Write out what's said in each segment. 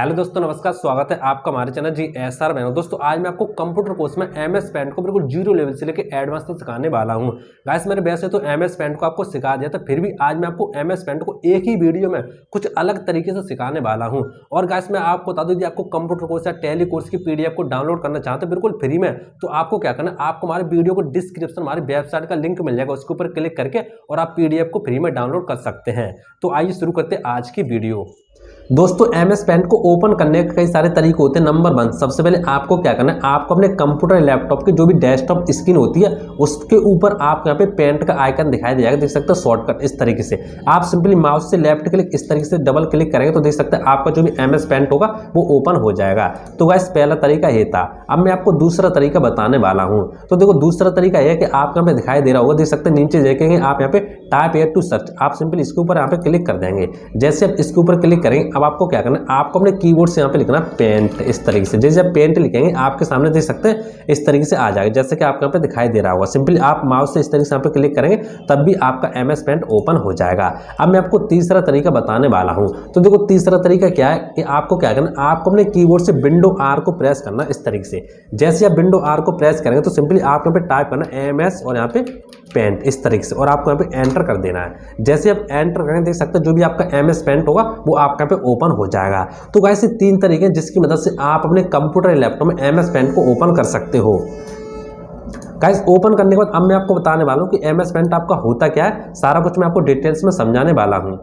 Hello दोस्तों, नमस्कार। स्वागत है आपका हमारे चैनल GSR में। दोस्तों आज मैं आपको कंप्यूटर कोर्स में MS पेंट को बिल्कुल जीरो लेवल से लेकर एडवांस तक सिखाने वाला हूं। गाइस मैंने वैसे तो MS पेंट को आपको सिखा दिया था, फिर भी आज मैं आपको MS पेंट को एक ही वीडियो में कुछ अलग तरीके से सिखाने वाला हूं। और गाइस मैं आपको बता दूं, यदि आपको कंप्यूटर कोर्स या टैली कोर्स की PDF को डाउनलोड करना चाहते हैं बिल्कुल फ्री में, तो आपको क्या करना है, आपको हमारे वीडियो को डिस्क्रिप्शन हमारी वेबसाइट का लिंक मिल जाएगा, उसके ऊपर क्लिक करके और आप PDF को फ्री में डाउनलोड कर सकते हैं। तो आइए शुरू करते हैं आज की वीडियो। दोस्तों MS पेंट को ओपन करने के कई सारे तरीके होते हैं। नंबर 1, सबसे पहले आपको क्या करना है, आपको अपने कंप्यूटर लैपटॉप की जो भी डेस्कटॉप स्क्रीन होती है उसके ऊपर आपको यहाँ पे पेंट का आइकन दिखाई दे जाएगा, देख सकते हैं शॉर्टकट इस तरीके से। आप सिंपली माउस से लेफ्ट क्लिक इस तरीके से डबल क्लिक करेंगे तो देख सकते हैं आपका जो भी MS पेंट होगा वो ओपन हो जाएगा। तो गाइस पहला तरीका ये था। अब मैं आपको दूसरा तरीका बताने वाला हूँ। तो देखो दूसरा तरीका यह है कि आपको यहाँ पे दिखाई दे रहा होगा, देख सकते हैं नीचे देखेंगे आप यहाँ पे टाइप हियर टू सर्च, आप सिंपली इसके ऊपर यहाँ पे क्लिक कर देंगे। जैसे आप इसके ऊपर क्लिक करेंगे, अब आपको क्या करना है, आपको अपने कीबोर्ड से यहाँ पे लिखना पेंट इस तरीके से। जैसे आप पेंट लिखेंगे आपके सामने देख सकते हैं इस तरीके से आ जाएगा, जैसे कि आपको यहाँ पे दिखाई दे रहा होगा। सिंपली आप माउस से इस तरीके से यहाँ पे क्लिक करेंगे तब भी आपका MS पेंट ओपन हो जाएगा। अब मैं आपको तीसरा तरीका बताने वाला हूँ। तो देखो तीसरा तरीका क्या है कि आपको क्या करना, आपको अपने कीबोर्ड से विंडो R को प्रेस करना इस तरीके से। जैसे आप विंडो R को प्रेस करेंगे तो सिंपली आप यहाँ पे टाइप करना MS और यहाँ पे पेंट इस तरीके से, और आपको यहाँ पे एंटर कर देना है। जैसे आप एंटर करेंगे देख सकते हैं जो भी आपका MS पेंट होगा वो आपका यहाँ पे ओपन हो जाएगा। तो गाइस ये 3 तरीके हैं जिसकी मदद से आप अपने कंप्यूटर लैपटॉप में MS पेंट को ओपन कर सकते हो। गाइस ओपन करने के बाद अब मैं आपको बताने वाला हूँ कि MS पेंट आपका होता क्या है, सारा कुछ मैं आपको डिटेल्स में समझाने वाला हूँ।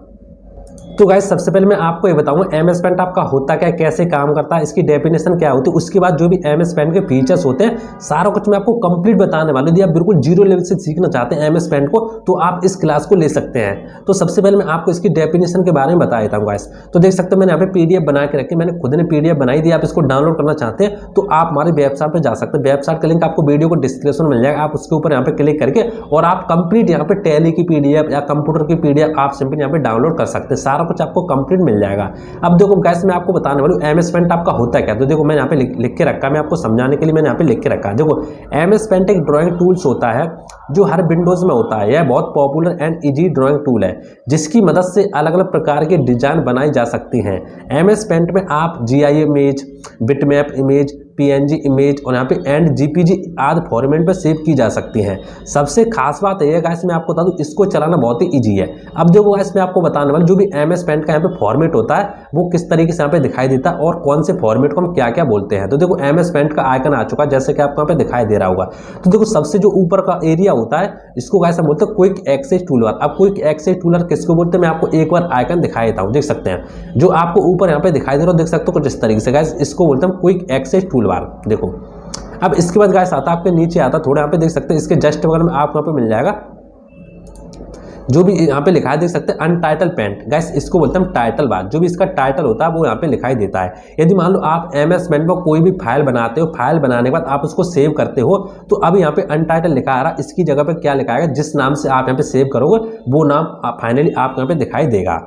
तो गाइस सबसे पहले मैं आपको ये बताऊंगा MS पेंट आपका होता क्या है, कैसे काम करता है, इसकी डेफिनेशन क्या होती है, उसके बाद जो भी MS पेंट के फीचर्स होते हैं सारा कुछ मैं आपको कंप्लीट बताने वाला हूं। यदि आप बिल्कुल जीरो लेवल से सीखना चाहते हैं MS पेंट को तो आप इस क्लास को ले सकते हैं। तो सबसे पहले मैं आपको इसकी डेफिनेशन के बारे में बता देता हूँ गाइस। तो देख सकते हैं मैंने यहाँ पे PDF बना के रखी, मैंने खुद ने PDF बनाई दी। आप इसको डाउनलोड करना चाहते हैं तो आप हमारी वेबसाइट पर जा सकते हैं। वेबसाइट का लिंक आपको वीडियो को डिस्क्रिप्शन में मिल जाएगा, आप उसके ऊपर यहाँ पे क्लिक करके और आप कंप्लीट यहाँ पे टैली की PDF या कंप्यूटर की PDF आप सिंपली यहाँ पे डाउनलोड कर सकते हैं। सारा कुछ आपको कंप्लीट मिल जाएगा। अब देखो गाइस मैं आपको बताने वाला हूं MS पेंट आपका होता है क्या। तो देखो मैंने यहाँ पे लिख के रखा है, मैं आपको समझाने के लिए मैंने यहाँ पे लिख के रखा है। देखो MS पेंट एक ड्राइंग टूल्स होता है जो हर विंडोज में होता है। यह बहुत popular and easy drawing tool है जिसकी मदद से अलग अलग प्रकार के डिजाइन बनाई जा सकती हैं। MS पेंट में आप GIF image, bitmap image, PNG image और यहाँ पे एंड JPG आदि फॉर्मेट पे सेव की जा सकती हैं। सबसे खास बात यह है गाइस मैं आपको बता दूं इसको चलाना बहुत ही इजी है। अब देखो गाइस मैं आपको बताने वाला जो भी MS पेंट का यहाँ पे फॉर्मेट होता है वो किस तरीके से यहाँ पे दिखाई देता है और कौन से फॉर्मेट को हम क्या क्या बोलते हैं। तो देखो MS पेंट का आइकन आ चुका है जैसे कि आपको यहाँ पे दिखाई दे रहा होगा। तो देखो सबसे जो ऊपर का एरिया होता है इसको गाइस हम बोलते हैं क्विक एक्सेस टूलबार। अब क्विक एक्सेस टूलबार किसको बोलते हैं मैं आपको एक बार आइकन दिखाई देता हूँ। देख सकते हैं जो आपको ऊपर यहाँ पे दिखाई दे रहा है, देख सकते हो कुछ इस तरीके से गाइस इसको बोलते हैं क्विक एक्सेस टूलबार। देखो अब इसके बाद गाइस आता आपके नीचे आता थोड़ा यहाँ पे देख सकते हैं इसके जस्ट बगल में आपको यहाँ पे मिल जाएगा जो भी यहाँ पे लिखा है, देख सकते हैं अनटाइटल पेंट। गाइस इसको बोलते हैं टाइटल बार। जो भी इसका टाइटल होता है वो यहाँ पे लिखाई देता है। यदि मान लो आप MS पेंट में कोई भी फाइल बनाते हो, फाइल बनाने के बाद आप उसको सेव करते हो तो अब यहाँ पे अनटाइटल लिखा आ रहा, इसकी जगह पे क्या लिखा है, जिस नाम से आप यहाँ पे सेव करोगे वो नाम फाइनली आपको यहाँ पे दिखाई देगा।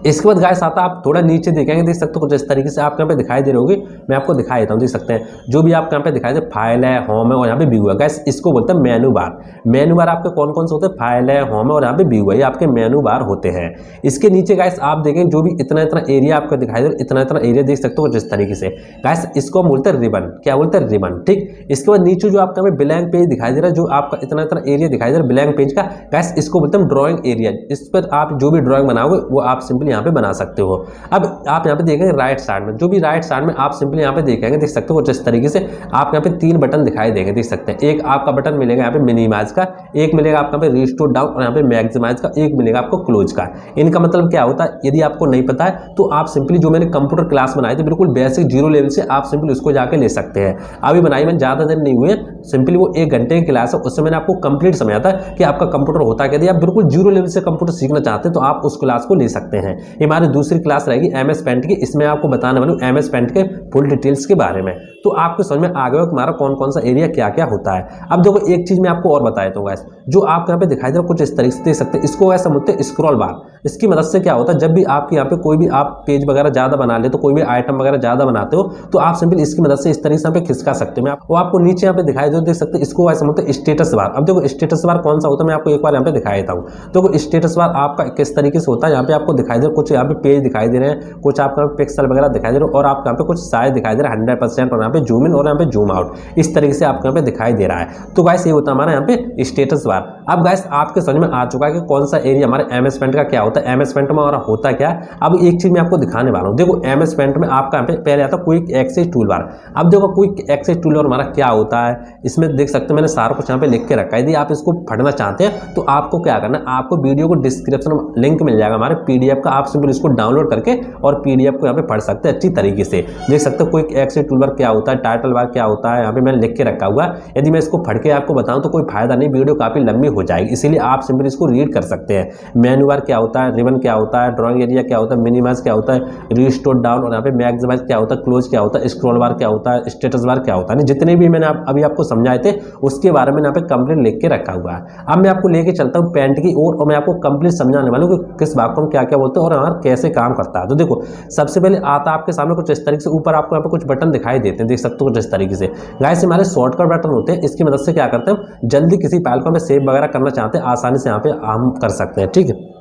इसके बाद गाइस आता आप थोड़ा नीचे देखेंगे, देख सकते हो कुछ इस तरीके से आपको यहाँ पे दिखाई दे रही होगी। मैं आपको दिखाई देता हूँ, देख सकते हैं जो भी आपको यहाँ पे दिखाई दे, फाइल है, होम है और यहाँ पे व्यू है। गाइस इसको बोलते हैं मेनू बार। मेनू बार आपके कौन कौन से होते हैं, फाइल है, होम है और यहाँ पे व्यू है, ये आपके मेनू बार होते हैं। इसके नीचे गाइस आप देखें जो भी इतना इतना एरिया आपको दिखाई दे, इतना इतना एरिया देख सकते हो कुछ इस तरीके से। गाइस इसको हम बोलते हैं रिबन। क्या बोलते हैं, रिबन। ठीक, इसके बाद नीचे जो आपका हमें ब्लैंक पेज दिखाई दे रहा है, जो आपका इतना इतना एरिया दिखाई दे रहा है ब्लैंक पेज का, गाइस इसको बोलते हैं ड्रॉइंग एरिया। इस पर आप जो भी ड्रॉइंग बनाओगे वो आप सिंपली यहाँ पे बना सकते हो। अब आप यहाँ पे देखेंगे राइट साइड में, जो भी राइट साइड में आप सिंपली यहाँ पे देखेंगे, देख सकते हो कुछ इस तरीके से आप यहाँ पे 3 बटन दिखाई देंगे, देख सकते हैं। एक आपका बटन मिलेगा यहाँ पे मिनिमाइज का, एक मिलेगा आपका पे रिस्टोर डाउन और यहाँ पे मैक्सिमाइज का, एक मिलेगा आपको क्लोज का। इनका मतलब क्या होता है यदि आपको नहीं पता है तो आप सिंपली जो मैंने कंप्यूटर क्लास बनाई थी बिल्कुल बेसिक जीरो लेवल से, आप सिंपली उसको जाके ले सकते हैं। अभी बनाई मैंने ज़्यादा देर नहीं हुए, सिंपली वो 1 घंटे की क्लास है, उससे मैंने आपको कंप्लीट समझाया था कि आपका कंप्यूटर होता है। यदि आप बिल्कुल जीरो लेवल से कंप्यूटर सीखना चाहते हैं तो आप उस क्लास को ले सकते हैं। ये हमारी दूसरी क्लास रहेगी MS पेंट की, इसमें आपको बताने वाला हूँ MS पेंट के फुल डिटेल्स के बारे में। तो आपको समझ में आ गया कि हमारा कौन कौन सा एरिया क्या क्या होता है। अब देखो एक चीज मैं आपको और बता देता हूँ गाइस, जो आप यहाँ पे दिखाई दे रहा है कुछ इस तरीके से देख सकते हैं, इसको ऐसा बोलते हैं स्क्रॉल बार। इसकी मदद से क्या होता है, जब भी आपके यहाँ पे कोई भी आप पेज वगैरह ज़्यादा बना ले, तो कोई भी आइटम वगैरह ज़्यादा बनाते हो तो आप सिंपली इसकी मदद से इस तरीके से यहाँ पे खिसका सकते हो। वो आपको नीचे यहाँ पे दिखाई देख सकते हैं, इसको ऐसा बोलते हैं स्टेटस बार। अब देखो स्टेटस बार कौन सा होता है, मैं आपको एक बार यहाँ पे दिखा देता हूँ। देखो स्टेटस बार आपका किस तरीके से होता है, यहाँ पे आपको दिखाई दे कुछ यहाँ पे पेज दिखाई दे रहे हैं, कुछ आपका पिक्सल वगैरह दिखाई दे रहे हैं, और आपको यहाँ पे कुछ साइज दिखाई दे रहा है 100%, और यहाँ पे जूम इन और यहाँ पे जूम आउट, इस तरीके से आपको यहाँ पे दिखाई दे रहा है। तो गाइस ये होता है हमारा यहाँ पे स्टेटस बार। अब गाइस आपके समझ में आ चुका है कि कौन सा एरिया हमारे एमएस पेंट का क्या होता है, एमएस पेंट में हमारा होता क्या है। अब एक चीज मैं आपको दिखाने वाला हूँ। देखो एमएस पेंट में आपका यहाँ पे पहले आता है क्विक एक्सेस टूल बार। अब देखो क्विक एक्सेस टूल बार हमारा क्या होता है, इसमें देख सकते हो मैंने सारा कुछ यहाँ पे लिख के रखा है। यदि आप इसको पढ़ना चाहते हैं तो आपको क्या करना है, आपको वीडियो को डिस्क्रिप्शन में लिंक मिल जाएगा हमारे पीडीएफ का, आप सिंपल इसको डाउनलोड करके और पीडीएफ को यहाँ पे पढ़ सकते हैं अच्छी तरीके से। देख सकते हो क्विक एक्सेस टूल बार क्या होता है, टाइटल बार क्या होता है, यहाँ पे मैंने लिख के रखा हुआ है। यदि मैं इसको पढ़ के आपको बताऊं तो कोई फायदा नहीं, वीडियो काफी लंबी हो जाएगी, इसीलिए आप सिंपल इसको रीड कर सकते हैं। मेन्यू बार क्या होता है, रिबन क्या होता है, ड्राइंग एरिया क्या होता है, मिनिमाइज क्या होता है, रिस्टोर डाउन, और यहाँ पे मैक्सिमाइज क्या होता है, क्लोज क्या होता है, स्क्रॉल बार क्या होता है, स्टेटस बार क्या होता है। जितने भी मैंने अभी आपको समझाए थे उसके बारे में यहाँ पे कंप्लीट लिख के रखा हुआ है। अब मैं आपको लेके चलता हूँ पेंट की ओर, और मैं आपको कंप्लीट समझाने वाला हूँ कि किस भाग को हम क्या क्या बोलते हैं और हमारा कैसे काम करता है। तो देखो सबसे पहले आता है आपके सामने कुछ इस तरीके से, ऊपर आपको यहाँ पे कुछ बटन दिखाई देते हैं, देख सकते हो कुछ इस तरीके से। गाइस हमारे शॉर्टकट बटन होते हैं, इसकी मदद से क्या करते हैं, जल्दी किसी फाइल को हमें सेव वगैरह करना चाहते हैं आसानी से यहाँ पे हम कर सकते हैं, ठीक है।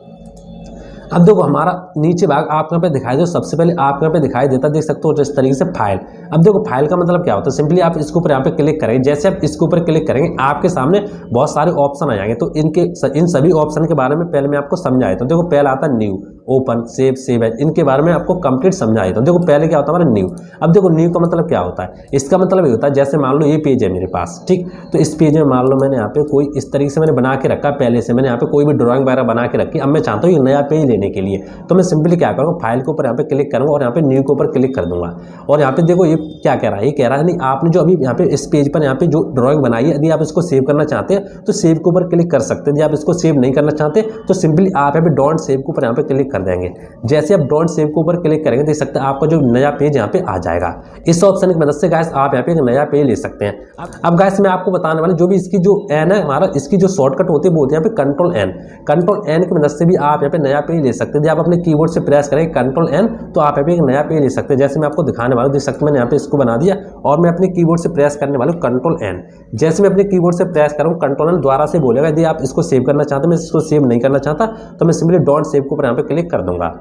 अब देखो हमारा नीचे भाग आपको यहाँ पे दिखाई दे, सबसे पहले आपको यहाँ पे दिखाई देता देख सकते हो इस तरीके से फाइल। अब देखो फाइल का मतलब क्या होता है, सिंपली आप इसके ऊपर यहाँ पे क्लिक करेंगे, जैसे आप इसके ऊपर क्लिक करेंगे आपके सामने बहुत सारे ऑप्शन आ जाएंगे। तो इन सभी ऑप्शन के बारे में पहले मैं आपको समझाया था। देखो पहला आता है new, open, save, save as, इनके बारे में आपको कंप्लीट समझा देता हूं। देखो पहले क्या होता है हमारा न्यू। अब देखो न्यू का मतलब क्या होता है, इसका मतलब ये होता है जैसे मान लो ये पेज है मेरे पास, ठीक, तो इस पेज में मान लो मैंने यहाँ पे कोई इस तरीके से मैंने बना के रखा, पहले से मैंने यहाँ पे कोई भी ड्राइंग वगैरह बना के रखी। अब मैं चाहता हूँ ये नया पेज लेने के लिए, तो मैं सिंपली क्या करूँगा, फाइल के ऊपर यहाँ पे क्लिक करूँगा और यहाँ पे न्यू के ऊपर क्लिक कर दूंगा। और यहाँ पे देखो ये क्या कह रहा है, ये कह रहा है नहीं आपने जो अभी यहाँ पे इस पेज पर यहाँ पे जो ड्राइंग बनाई है, यदि आप इसको सेव करना चाहते हैं तो सेव के ऊपर क्लिक कर सकते हैं। यदि आप इसको सेव नहीं करना चाहते तो सिंपली आप यहाँ पे डोंट सेव के ऊपर यहाँ पे क्लिक कर देंगे। जैसे आप डोंट सेव के ऊपर क्लिक करेंगे देख सकते हैं आपका जो नया पेज यहाँ पे आ जाएगा। इस ऑप्शन की मदद से गाइस आप यहाँ पे एक नया पेज ले सकते हैं। अब गाइस मैं आपको बताने वाला जो भी इसकी जो एन है हमारा, इसकी जो शॉर्टकट होती है वो होती है यहाँ पे कंट्रोल एन। कंट्रोल एन की मदद से भी आप यहाँ पे नया पेज ले सकते हैं। जब आप अपने कीबोर्ड से प्रेस करेंगे कंट्रोल एन तो आप यहाँ पे एक नया पेज ले सकते हैं। जैसे मैं आपको दिखाने वाला हूँ, देख सकते हैं मैंने यहाँ पे इसको बना दिया और मैं अपने कीबोर्ड से प्रेस करने वाला हूँ कंट्रोल एन। जैसे मैं अपने कीबोर्ड से प्रेस करूँ कंट्रोल एन द्वारा से बोलेगा। यदि आप इसको सेव करना चाहते हैं, मैं इसको सेव नहीं करना चाहता तो मैं सिंपली डोंट सेव के ऊपर यहाँ पे क्लिक कर दूंगा।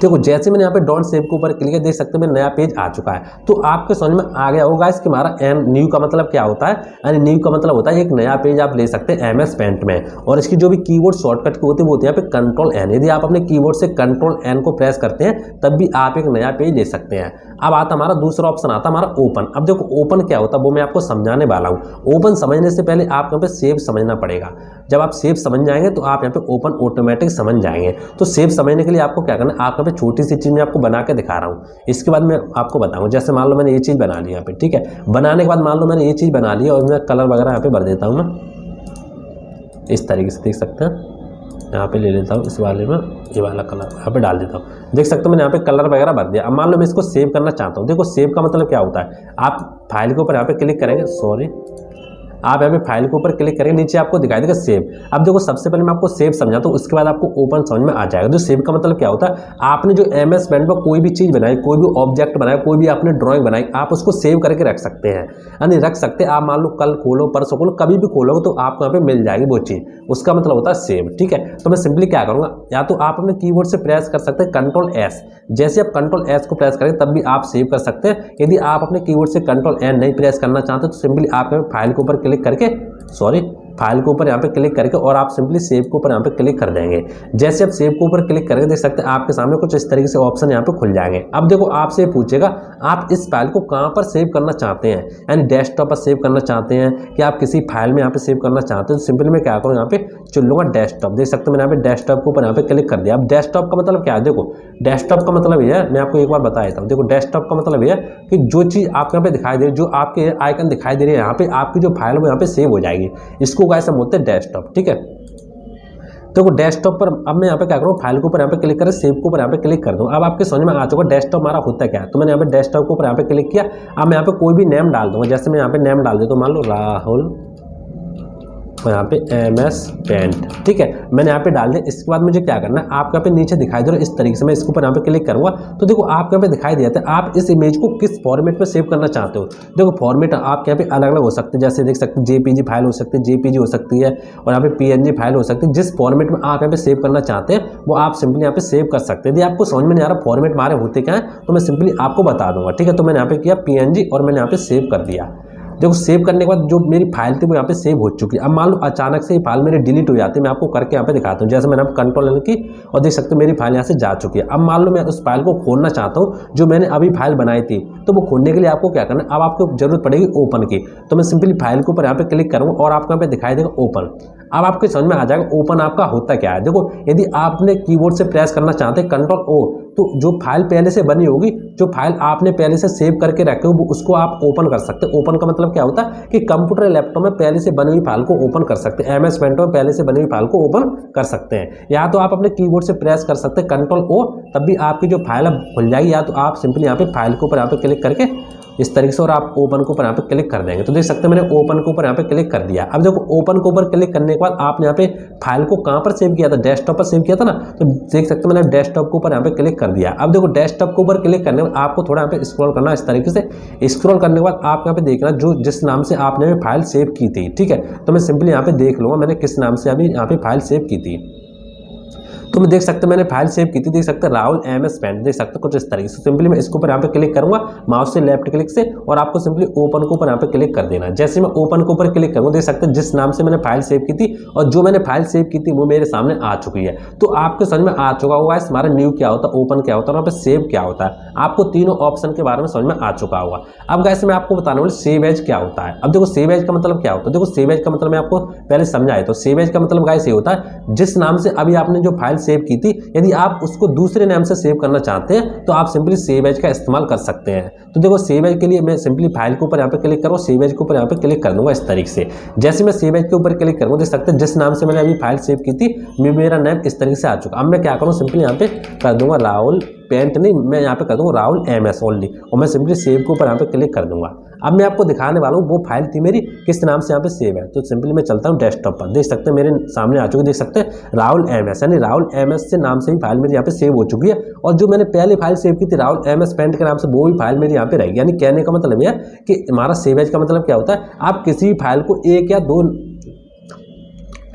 देखो जैसे मैंने यहाँ पे डोंट सेव के ऊपर क्लिक किया देख सकते हैं मेरा नया पेज आ चुका है। तो आपके समझ में आ गया होगा इसके हमारा न्यू का मतलब क्या होता है। यानी न्यू का मतलब होता है एक नया पेज आप ले सकते हैं एमएस पेंट में, और इसकी जो भी कीबोर्ड शॉर्टकट की होती है वो होती है यहाँ पे कंट्रोल एन। यदि आप अपने कीबोर्ड से कंट्रोल एन को प्रेस करते हैं तब भी आप एक नया पेज ले सकते हैं। अब आता हमारा दूसरा ऑप्शन आता हमारा ओपन। अब देखो ओपन क्या होता है वो मैं आपको समझाने वाला हूँ। ओपन समझने से पहले आपको यहाँ पे सेव समझना पड़ेगा। जब आप सेव समझ जाएंगे तो आप यहाँ पे ओपन ऑटोमेटिक समझ जाएंगे। तो सेव समझने के लिए आपको क्या करना है, आप यहाँ पे छोटी सी चीज़ मैं आपको बना के दिखा रहा हूँ, इसके बाद मैं आपको बताऊँ। जैसे मान लो मैंने ये चीज़ बना ली यहाँ पे, ठीक है, बनाने के बाद मान लो मैंने ये चीज़ बना ली और मैं कलर वगैरह यहाँ पे भर देता हूँ मैं इस तरीके से, देख सकते हैं यहाँ पे ले लेता हूँ इस वाले में, ये वाला कलर यहाँ पे डाल देता हूँ। देख सकते हो मैंने यहाँ पे कलर वगैरह भर दिया। अब मान लो मैं इसको सेव करना चाहता हूँ। देखो सेव का मतलब क्या होता है, आप फाइल के ऊपर यहाँ पे क्लिक करेंगे, आप यहाँ पे फाइल के ऊपर क्लिक करेंगे, नीचे आपको दिखाई देगा सेव। अब देखो सबसे पहले मैं आपको सेव समझाता हूँ, उसके बाद आपको ओपन समझ में आ जाएगा। जो सेव का मतलब क्या होता है, आपने जो एमएस पेंट पर कोई भी चीज़ बनाई, कोई भी ऑब्जेक्ट बनाया, कोई भी आपने ड्राइंग बनाई, आप उसको सेव करके रख सकते हैं। यानी रख सकते हैं आप, मान लो कल खोलो परसों खोलो कभी भी खोलोगे तो आपको यहाँ पे मिल जाएगी वो चीज़, उसका मतलब होता है सेव, ठीक है। तो मैं सिंपली क्या करूँगा, या तो आप अपने कीबोर्ड से प्रेस कर सकते हैं कंट्रोल एस। जैसे आप कंट्रोल एस को प्रेस करेंगे तब भी आप सेव कर सकते हैं। यदि आप अपने कीबोर्ड से कंट्रोल एन नहीं प्रेस करना चाहते तो सिंपली आप फाइल के ऊपर क्लिक करके फाइल के ऊपर यहाँ पे क्लिक करके और आप सिंपली सेव के ऊपर यहाँ पे क्लिक कर देंगे। जैसे आप सेव के ऊपर क्लिक करेंगे देख सकते हैं आपके सामने कुछ इस तरीके से ऑप्शन यहाँ पे खुल जाएंगे। अब देखो आपसे पूछेगा आप इस फाइल को कहाँ पर सेव करना चाहते हैं, यानी डेस्कटॉप पर सेव करना चाहते हैं कि आप किसी फाइल में यहाँ पे सेव करना चाहते हैं। तो सिंपली मैं क्या करूँ, यहाँ पे चुन लूँगा डेस्कटॉप। देख सकते हैं मैंने यहाँ पे डेस्कटॉप के ऊपर यहाँ पे क्लिक कर दिया। अब डेस्कटॉप का मतलब क्या है, देखो डेस्कटॉप का मतलब ये है, मैं आपको एक बार बता देता हूँ। देखो डेस्कटॉप का मतलब ये है कि जो चीज़ आपको यहाँ पे दिखाई दे रही, जो आपके आइकन दिखाई दे रही है यहाँ पे, आपकी जो फाइल है वो यहाँ पे सेव हो जाएगी। इसको कैसे बोलते हैं, डेस्कटॉप, ठीक है। तो डेस्कटॉप पर अब मैं यहाँ पे क्या करूँ, फाइल के ऊपर यहाँ पे क्लिक करें, सेव के ऊपर यहाँ पे क्लिक कर दूँ। अब आपके समझ में आ चुका डेस्कटॉप हमारा होता क्या है। तो मैंने यहाँ पे डेस्कटॉप के ऊपर यहाँ पे क्लिक किया। अब मैं यहाँ पे कोई भी नेम डाल दूँगा, जैसे मैं यहाँ पे नेम डाल देता हूँ, मान लो राहुल और यहाँ पे MS पेंट, ठीक है, मैंने यहाँ पे डाल दिया। इसके बाद मुझे क्या करना है, आपको यहाँ पे नीचे दिखाई दे रहा है इस तरीके से, मैं इसके ऊपर यहाँ पे क्लिक करूँगा तो देखो आपको यहाँ पे दिखाई दिया था आप इस इमेज को किस फॉर्मेट में सेव करना चाहते हो। देखो फॉर्मेट आपके यहाँ पे अलग अलग हो सकते हैं, जैसे देख सकते हैं JPG फाइल हो सकती है, JPG हो सकती है, और यहाँ पे PNG फाइल हो सकती है। जिस फॉर्मेट में आप यहाँ पे सेव करना चाहते हैं वो आप सिंपली यहाँ पे सेव कर सकते हैं। यदि आपको समझ में नहीं आ रहा फॉर्मेट हमारे होते क्या है तो मैं सिंपली आपको बता दूंगा, ठीक है। तो मैंने यहाँ पे किया PNG और मैंने यहाँ पे सेव कर दिया। देखो सेव करने के बाद जो मेरी फाइल थी वो यहाँ पे सेव हो चुकी है। अब मान लो अचानक से ये फाइल मेरी डिलीट हो जाती है, मैं आपको करके यहाँ पे दिखाता हूँ। जैसे मैंने कंट्रोल की और देख सकते हो मेरी फाइल यहाँ से जा चुकी है। अब मान लो मैं उस फाइल को खोलना चाहता हूँ जो मैंने अभी फाइल बनाई थी, तो वो खोलने के लिए आपको क्या करना है, अब आपको जरूरत पड़ेगी ओपन की। तो मैं सिंपली फाइल के ऊपर यहाँ पे क्लिक करूँगा और आपको यहाँ पे दिखाई देगा ओपन। अब आपके समझ में आ जाएगा ओपन आपका होता क्या है। देखो यदि आपने कीबोर्ड से प्रेस करना चाहते हैं Ctrl O, तो जो फाइल पहले से बनी होगी, जो फाइल आपने पहले से सेव करके रखे हो उसको आप ओपन कर सकते हैं। ओपन का मतलब क्या होता है कि कंप्यूटर लैपटॉप में पहले से बनी हुई फाइल को ओपन कर सकते हैं, MS पेंट में पहले से बनी हुई फाइल को ओपन कर सकते हैं। या तो आप अपने कीबोर्ड से प्रेस कर सकते हैं Ctrl O, तब भी आपकी जो फाइल है खुल जाएगी। या तो आप सिंपली यहाँ पे फाइल के ऊपर यहाँ पे क्लिक करके इस तरीके से और आप ओपन के ऊपर यहाँ पे क्लिक कर देंगे। तो देख सकते हैं मैंने ओपन के ऊपर यहाँ पे क्लिक कर दिया। अब देखो ओपन के ऊपर क्लिक करने के बाद आपने यहाँ पे फाइल को कहाँ पर सेव किया था, डेस्कटॉप पर सेव किया था ना, तो देख सकते हैं मैंने डेस्कटॉप के ऊपर यहाँ पे क्लिक कर दिया। अब देखो डेस्कटॉप के ऊपर क्लिक करने के बाद आपको थोड़ा यहाँ पे स्क्रॉल करना इस तरीके से। स्क्रॉल करने के बाद आप यहाँ पे देखना जो जिस नाम से आपने फाइल सेव की थी, ठीक है। तो मैं सिंपली यहाँ पे देख लूँगा मैंने किस नाम से अभी यहाँ पे फाइल सेव की थी। तो मैं देख सकते मैंने फाइल सेव की थी, देख सकते राहुल MS पेंट, देख सकते कुछ इस तरीके से। सिंपली मैं इसके ऊपर यहाँ पे क्लिक करूंगा माउस से लेफ्ट क्लिक से और आपको सिंपली ओपन के ऊपर यहाँ पे क्लिक कर देना है। जैसे मैं ओपन के ऊपर क्लिक करूँगा देख सकते जिस नाम से मैंने फाइल सेव की थी और जो मैंने फाइल सेव की थी वो मेरे सामने आ चुकी है। तो आपके समझ में आ चुका होगा हमारा न्यू क्या होता है, ओपन क्या होता है और यहाँ पे सेव क्या होता है। आपको तीनों ऑप्शन के बारे में समझ में आ चुका होगा। अब गाइस मैं आपको बताने वाला सेव एज क्या होता है। अब देखो सेव एज का मतलब क्या होता है, देखो सेव एज का मतलब मैं आपको पहले समझाया। तो सेव एज का मतलब गाइस ये होता है जिस नाम से अभी आपने जो फाइल सेव की थी, यदि आप उसको दूसरे नाम से सेव करना चाहते हैं तो आप सिंपली सेव एज का इस्तेमाल कर सकते हैं। तो देखो सेव एज के लिए मैं सिंपली फाइल के ऊपर यहाँ पे क्लिक करूँ, सेव एज के ऊपर यहाँ पे क्लिक कर दूंगा इस तरीके से। जैसे मैं सेव एज के ऊपर क्लिक करूँगा देख सकते हैं जिस नाम से मैंने अभी फाइल सेव की थी मेरा नाम इस तरीके से आ चुका। अब मैं क्या करूँ सिंपली यहाँ पे कर दूंगा राहुल पेंट, नहीं मैं यहाँ पे कर दूंगा राहुल MS ओनली और मैं सिंपली सेव के ऊपर यहाँ पे क्लिक कर दूंगा। अब मैं आपको दिखाने वाला हूँ वो फाइल थी मेरी किस नाम से यहाँ पे सेव है। तो सिंपली मैं चलता हूँ डेस्कटॉप पर, देख सकते हैं मेरे सामने आ चुकी, देख सकते हैं राहुल MS, यानी राहुल MS से नाम से ही फाइल मेरी यहाँ पे सेव हो चुकी है। और जो मैंने पहले फाइल सेव की थी राहुल MS पेंट के नाम से वो भी फाइल मेरी यहाँ पे रहेगी। यानी कहने का मतलब यह है कि हमारा सेव एज का मतलब क्या होता है, आप किसी भी फाइल को एक या दो,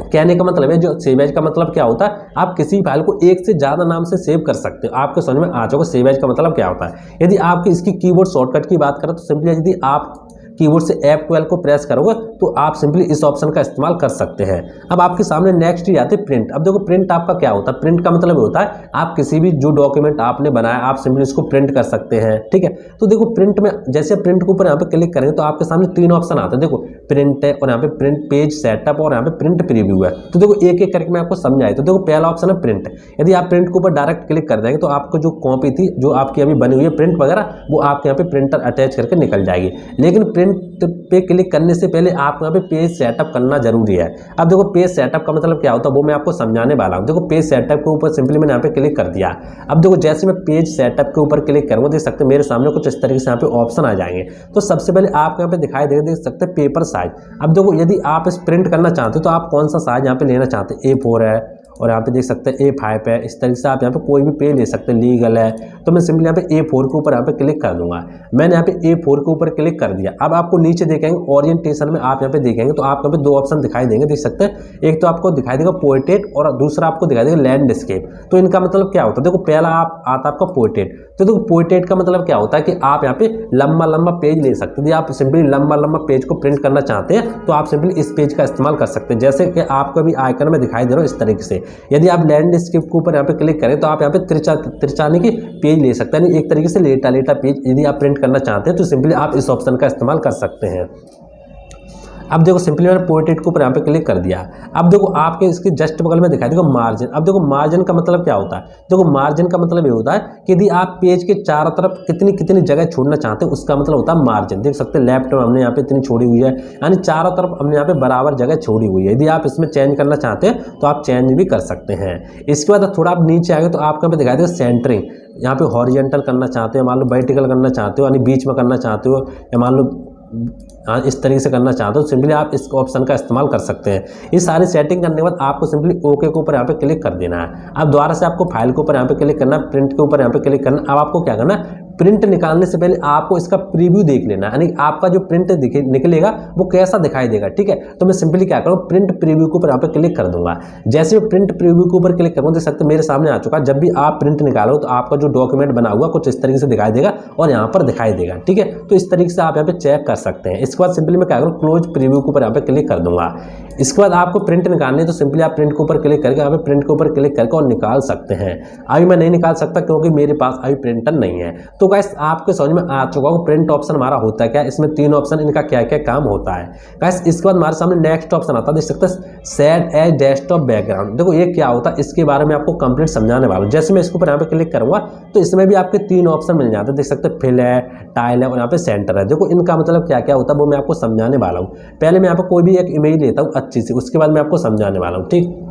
कहने का मतलब है जो सेव एज का मतलब क्या होता है, आप किसी फाइल को एक से ज्यादा नाम से सेव कर सकते हो। आपके समझ में आ जाएगा सेव एज का मतलब क्या होता है। यदि आपकी इसकी कीबोर्ड शॉर्टकट की बात करें तो सिंपली यदि आप कीबोर्ड से F12 को प्रेस करोगे तो आप सिंपली इस ऑप्शन का इस्तेमाल कर सकते हैं। अब आपके सामने नेक्स्ट ही आते प्रिंट। अब देखो प्रिंट आपका क्या होता है, प्रिंट का मतलब होता है आप किसी भी जो डॉक्यूमेंट आपने बनाया आप सिंपली इसको प्रिंट कर सकते हैं, ठीक है। तो देखो प्रिंट में जैसे प्रिंट के ऊपर यहाँ पे क्लिक करेंगे तो आपके सामने तीन ऑप्शन आते हैं। देखो प्रिंट है और यहाँ पे प्रिंट पेज सेटअप और यहाँ पे प्रिंट प्रीव्यू है। तो देखो एक एक करके मैं आपको समझाई। तो देखो पहला ऑप्शन है प्रिंट। यदि आप प्रिंट के ऊपर डायरेक्ट क्लिक कर देंगे तो आपको जो कॉपी थी जो आपकी अभी बनी हुई है प्रिंट वगैरह वो आपके यहाँ पे प्रिंटर अटैच करके निकल जाएगी। लेकिन प्रिंट पे क्लिक करने से पहले आपको यहाँ पे पेज सेटअप करना जरूरी है। अब देखो पेज सेटअप का मतलब क्या होता है वो मैं आपको समझाने वाला हूँ। देखो पेज सेटअप के ऊपर सिंपली मैंने यहाँ पे क्लिक कर दिया। अब देखो जैसे मैं पेज सेटअप के ऊपर क्लिक करूँगा देख सकते हैं मेरे सामने कुछ इस तरीके से यहाँ पे ऑप्शन आ जाएंगे। तो सबसे पहले आपको यहाँ पे दिखाई देगा, देख सकते हैं पेपर साइज। अब देखो यदि आप इस प्रिंट करना चाहते हो तो आप कौन सा साइज यहाँ पे लेना चाहते हैं, A4 है और यहाँ पे देख सकते हैं A5 है। इस तरीके से आप यहाँ पे कोई भी पेज ले सकते हैं, लीगल है। तो मैं सिंपली यहाँ पे A4 के ऊपर यहाँ पे क्लिक कर दूंगा। मैंने यहाँ पे A4 के ऊपर क्लिक कर दिया। अब आपको नीचे देखेंगे ओरिएंटेशन में आप यहाँ पे देखेंगे तो आपको यहाँ पे दो ऑप्शन दिखाई देंगे, देख सकते हैं। एक तो आपको दिखाई देगा पोर्ट्रेट और दूसरा आपको दिखाई देगा लैंडस्केप। तो इनका मतलब क्या होता है, देखो पहला आप आता आपका पोर्ट्रेट। तो देखो पोर्ट्रेट का मतलब क्या होता है कि आप यहाँ पे लंबा लंबा पेज ले सकते हैं। यदि आप सिंपली लंबा लंबा पेज को प्रिंट करना चाहते हैं तो आप सिंपली इस पेज का इस्तेमाल कर सकते हैं। जैसे कि आपको अभी आइकन में दिखाई दे रहा है इस तरीके से। यदि आप लैंडस्केप के ऊपर यहाँ पे क्लिक करें तो आप यहाँ पे तिरछाने की पेज ले सकते हैं, एक तरीके से लेटा लेटा पेज यदि आप प्रिंट करना चाहते हैं तो सिंपली आप इस ऑप्शन का इस्तेमाल कर सकते हैं। अब देखो सिंपली मैंने पोर्ट्रेट के ऊपर यहाँ पे क्लिक कर दिया। अब देखो आपके इसके जस्ट बगल में दिखाई देगा मार्जिन। अब देखो मार्जिन का मतलब क्या होता है, देखो मार्जिन का मतलब ये होता है कि यदि आप पेज के चारों तरफ कितनी कितनी जगह छोड़ना चाहते हैं उसका मतलब होता है मार्जिन। देख सकते हैं लेफ्ट में हमने यहाँ पे इतनी छोड़ी हुई है, यानी चारों तरफ हमने यहाँ पे बराबर जगह छोड़ी हुई है। यदि आप इसमें चेंज करना चाहते हैं तो आप चेंज भी कर सकते हैं। इसके बाद थोड़ा आप नीचे आ गए तो आपको यहाँ पे दिखाई देगा सेंटरिंग। यहाँ पे हॉरिजेंटल करना चाहते हो, मान लो वर्टिकल करना चाहते हो यानी बीच में करना चाहते हो, या मान लो हाँ इस तरीके से करना चाहते हो तो सिंपली आप इस ऑप्शन का इस्तेमाल कर सकते हैं। ये सारी सेटिंग करने के बाद आपको सिंपली ओके के ऊपर यहाँ पे क्लिक कर देना है। अब दोबारा से आपको फाइल के ऊपर यहाँ पे क्लिक करना है, प्रिंट के ऊपर यहाँ पे क्लिक करना। अब आपको क्या करना है, प्रिंट निकालने से पहले आपको इसका प्रीव्यू देख लेना, यानी आपका जो प्रिंट निकलेगा वो कैसा दिखाई देगा। ठीक है, तो मैं सिंपली क्या करूँ, प्रिंट प्रीव्यू के ऊपर यहाँ पे क्लिक कर दूंगा। जैसे मैं प्रिंट प्रीव्यू के ऊपर क्लिक करूँ, देख सकते मेरे सामने आ चुका। जब भी आप प्रिंट निकालो तो आपका जो डॉक्यूमेंट बना हुआ कुछ इस तरीके से दिखाई देगा और यहाँ पर दिखाई देगा। ठीक है, तो इस तरीके से आप यहाँ पे चेक कर सकते हैं। इसके बाद सिंपली मैं क्या करूँ, क्लोज प्रीव्यू के ऊपर यहाँ पे क्लिक कर दूंगा। इसके बाद आपको प्रिंट निकालनी है तो सिंपली आप प्रिंट के ऊपर क्लिक करके यहाँ पे प्रिंट के ऊपर क्लिक करके और निकाल सकते हैं। अभी मैं नहीं निकाल सकता क्योंकि मेरे पास अभी प्रिंटर नहीं है। तो गाइस आपके समझ में आ चुका होगा प्रिंट ऑप्शन हमारा होता है क्या, इसमें 3 ऑप्शन, इनका क्या क्या काम होता है। गाइस इसके बाद हमारे सामने नेक्स्ट ऑप्शन आता है, देख सकते हैं सेट एज डेस्कटॉप बैकग्राउंड। देखो ये क्या होता है, इसके बारे में आपको कंप्लीट समझाने वाला हूँ। जैसे मैं इसके ऊपर यहाँ पे क्लिक करूंगा तो इसमें भी आपके 3 ऑप्शन मिल जाते हैं, देख सकते हैं फिल है, टाइल है और यहाँ पे सेंटर है। देखो इनका मतलब क्या क्या होता है वो मैं आपको समझाने वाला हूँ। पहले मैं यहाँ पे कोई भी एक इमेज लेता हूँ अच्छी सी, उसके बाद मैं आपको समझाने वाला हूँ। ठीक,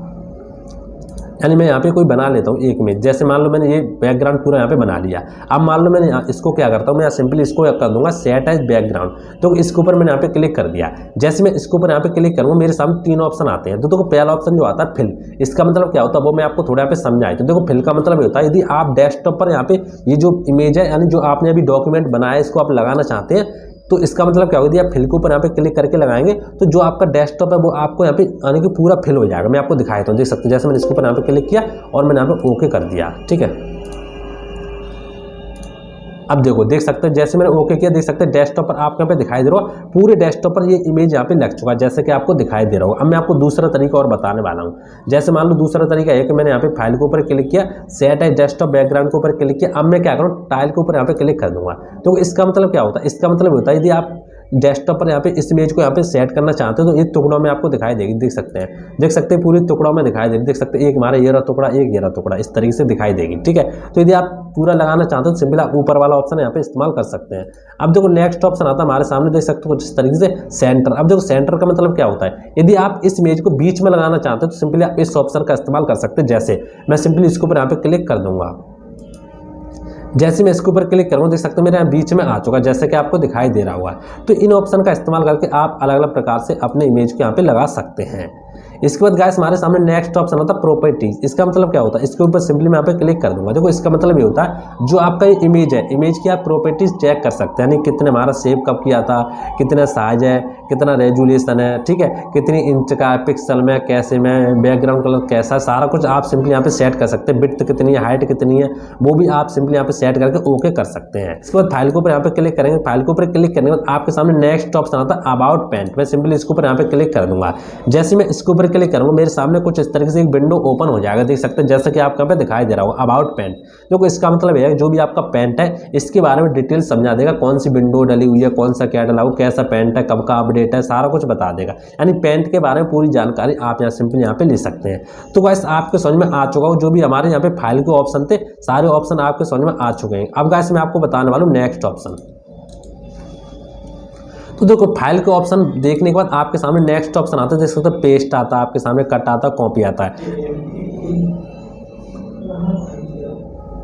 यानी मैं यहाँ पे कोई बना लेता हूँ एक इमेज। जैसे मान लो मैंने ये बैकग्राउंड पूरा यहाँ पे बना लिया। अब मान लो मैंने इसको क्या करता हूँ, मैं सिंपली इसको कर दूंगा सेट एज बैकग्राउंड। तो इसके ऊपर मैंने यहाँ पे क्लिक कर दिया। जैसे मैं इसके ऊपर यहाँ पे क्लिक करूँगा मेरे सामने 3 ऑप्शन आते हैं। तो देखो पहला ऑप्शन जो आता है फिल, इसका मतलब क्या होता है वो मैं आपको थोड़ा यहाँ पे समझाए। तो देखो फिल का मतलब ये होता है यदि आप डेस्कटॉप पर यहाँ पे ये जो इमेज है यानी जो आपने अभी डॉक्यूमेंट बनाया इसको आप लगाना चाहते हैं, तो इसका मतलब क्या होगा, यदि आप फिल के ऊपर यहाँ पे क्लिक करके लगाएंगे तो जो आपका डेस्कटॉप है वो आपको यहाँ पे आने की पूरा फिल हो जाएगा। मैं आपको दिखाया तो देख सकते हैं, जैसे मैंने इसके ऊपर यहाँ पे क्लिक किया और मैंने यहाँ पे ओके कर दिया। ठीक है, अब देखो देख सकते हैं जैसे मैंने ओके किया, देख सकते हैं डेस्कटॉप पर आपको यहाँ पे दिखाई दे रहा हो, पूरे डेस्कटॉप पर ये इमेज यहाँ पे लग चुका है जैसे कि आपको दिखाई दे रहा हो। अब मैं आपको दूसरा तरीका और बताने वाला हूँ। जैसे मान लो दूसरा तरीका है कि मैंने यहाँ पे फाइल के ऊपर क्लिक किया, सेट एज डेस्कटॉप बैकग्राउंड के ऊपर क्लिक किया। अब मैं क्या करूँ, टाइल के ऊपर यहाँ पे क्लिक कर दूंगा। तो इसका मतलब क्या होता है, इसका मतलब होता है यदि आप डेस्कटॉप पर यहाँ पे इस इमेज को यहाँ पे सेट करना चाहते हो तो एक टुकड़ों में आपको दिखाई देगी, देख सकते हैं पूरी टुकड़ों में दिखाई देगी। देख सकते हैं एक हमारा ये रहा टुकड़ा, एक ये रहा टुकड़ा, इस तरीके से दिखाई देगी। ठीक है, तो यदि आप पूरा लगाना चाहते हो तो सिंपल आप ऊपर वाला ऑप्शन यहाँ पे इस्तेमाल कर सकते हैं। अब देखो नेक्स्ट ऑप्शन आता है हमारे सामने, देख सकते हो कुछ इस तरीके से सेंटर। अब देखो सेंटर का मतलब क्या होता है, यदि आप इस इमेज को बीच में लगाना चाहते हो तो सिंपली आप इस ऑप्शन का इस्तेमाल कर सकते हैं। जैसे मैं सिंपली इसके ऊपर यहाँ पे क्लिक कर दूंगा। जैसे मैं इसके ऊपर क्लिक करूँ देख सकते हो मेरे यहाँ बीच में आ चुका जैसे कि आपको दिखाई दे रहा हुआ। तो इन ऑप्शन का इस्तेमाल करके आप अलग अलग प्रकार से अपने इमेज को यहाँ पे लगा सकते हैं। इसके बाद गाइस हमारे सामने नेक्स्ट ऑप्शन होता है प्रॉपर्टीज। इसका मतलब क्या होता है, इसके ऊपर सिंपली मैं यहाँ पे क्लिक कर दूंगा। देखो इसका मतलब ये होता है जो आपका ये इमेज है, इमेज की आप प्रॉपर्टीज चेक कर सकते हैं, यानी कितने हमारा सेव कब किया था, कितना साइज है, कितना रेजुलेशन है, ठीक है, कितनी इंच का है, पिक्सल में, कैसे में, बैकग्राउंड कलर कैसा है, सारा कुछ आप सिंपली यहाँ पे सेट कर सकते हैं। विड्थ कितनी है, हाइट कितनी है, वो भी आप सिंपली यहाँ पे सेट करके ओके कर सकते हैं। इसके बाद फाइल के ऊपर यहाँ पे क्लिक करेंगे। फाइल के ऊपर क्लिक करने के बाद आपके सामने नेक्स्ट ऑप्शन आता है अबाउट पेंट। मैं सिंपली इसके ऊपर यहाँ पे क्लिक कर दूंगा। जैसे मैं इसके ऊपर क्लिक करूंगा मेरे सामने कुछ इस तरीके से एक विंडो ओपन हो जाएगा, देख सकते हैं जैसे कि आपको यहाँ पे दिखाई दे रहा हो अबाउट पेंट। देखो इसका मतलब है जो भी आपका पेंट है इसके बारे में डिटेल समझा देगा, कौन सी विंडो डली हुई है, कौन सा क्या डला हुआ, कैसा पेंट है, कब का अपडेट है, सारा कुछ बता देगा। यानी पेंट के बारे में पूरी जानकारी आप यहाँ सिंपली यहाँ पे ले सकते हैं। तो गाइस आपके समझ में आ चुका हो जो भी हमारे यहाँ पे फाइल के ऑप्शन थे, सारे ऑप्शन आपके समझ में आ चुके हैं। अब गाइस मैं आपको बताने वाला हूँ नेक्स्ट ऑप्शन। तो देखो फाइल के ऑप्शन देखने के बाद आपके सामने नेक्स्ट ऑप्शन आता है, देख सकते हैं पेस्ट आता है, आपके सामने कट आता है, कॉपी आता है।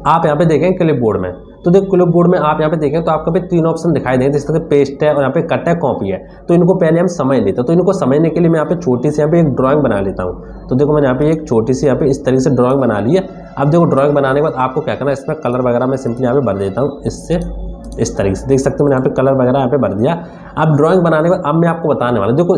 आप यहाँ पे देखें क्लिपबोर्ड में, तो देखो क्लिपबोर्ड में आप यहाँ पे देखें तो आपको पे 3 ऑप्शन दिखाई देंगे, जैसे पेस्ट है और यहाँ पे कट है, कॉपी है। तो इनको पहले हम समझ लेते हैं। तो इनको समझने के लिए मैं यहाँ पे छोटी सी यहाँ पे एक ड्राइंग बना लेता हूँ। तो देखो मैंने यहाँ पे एक छोटी सी यहाँ पे इस तरीके से ड्राइंग बना ली है। अब देखो ड्राइंग बनाने के बाद आपको क्या करना है, इसमें कलर वगैरह मैं सिंपली यहाँ पे भर देता हूँ इससे इस तरीके से, देख सकते हो मैंने यहाँ पे कलर वगैरह यहाँ पे भर दिया। अब ड्राइंग बनाने के बाद अब मैं आपको बताने वाला हूँ। देखो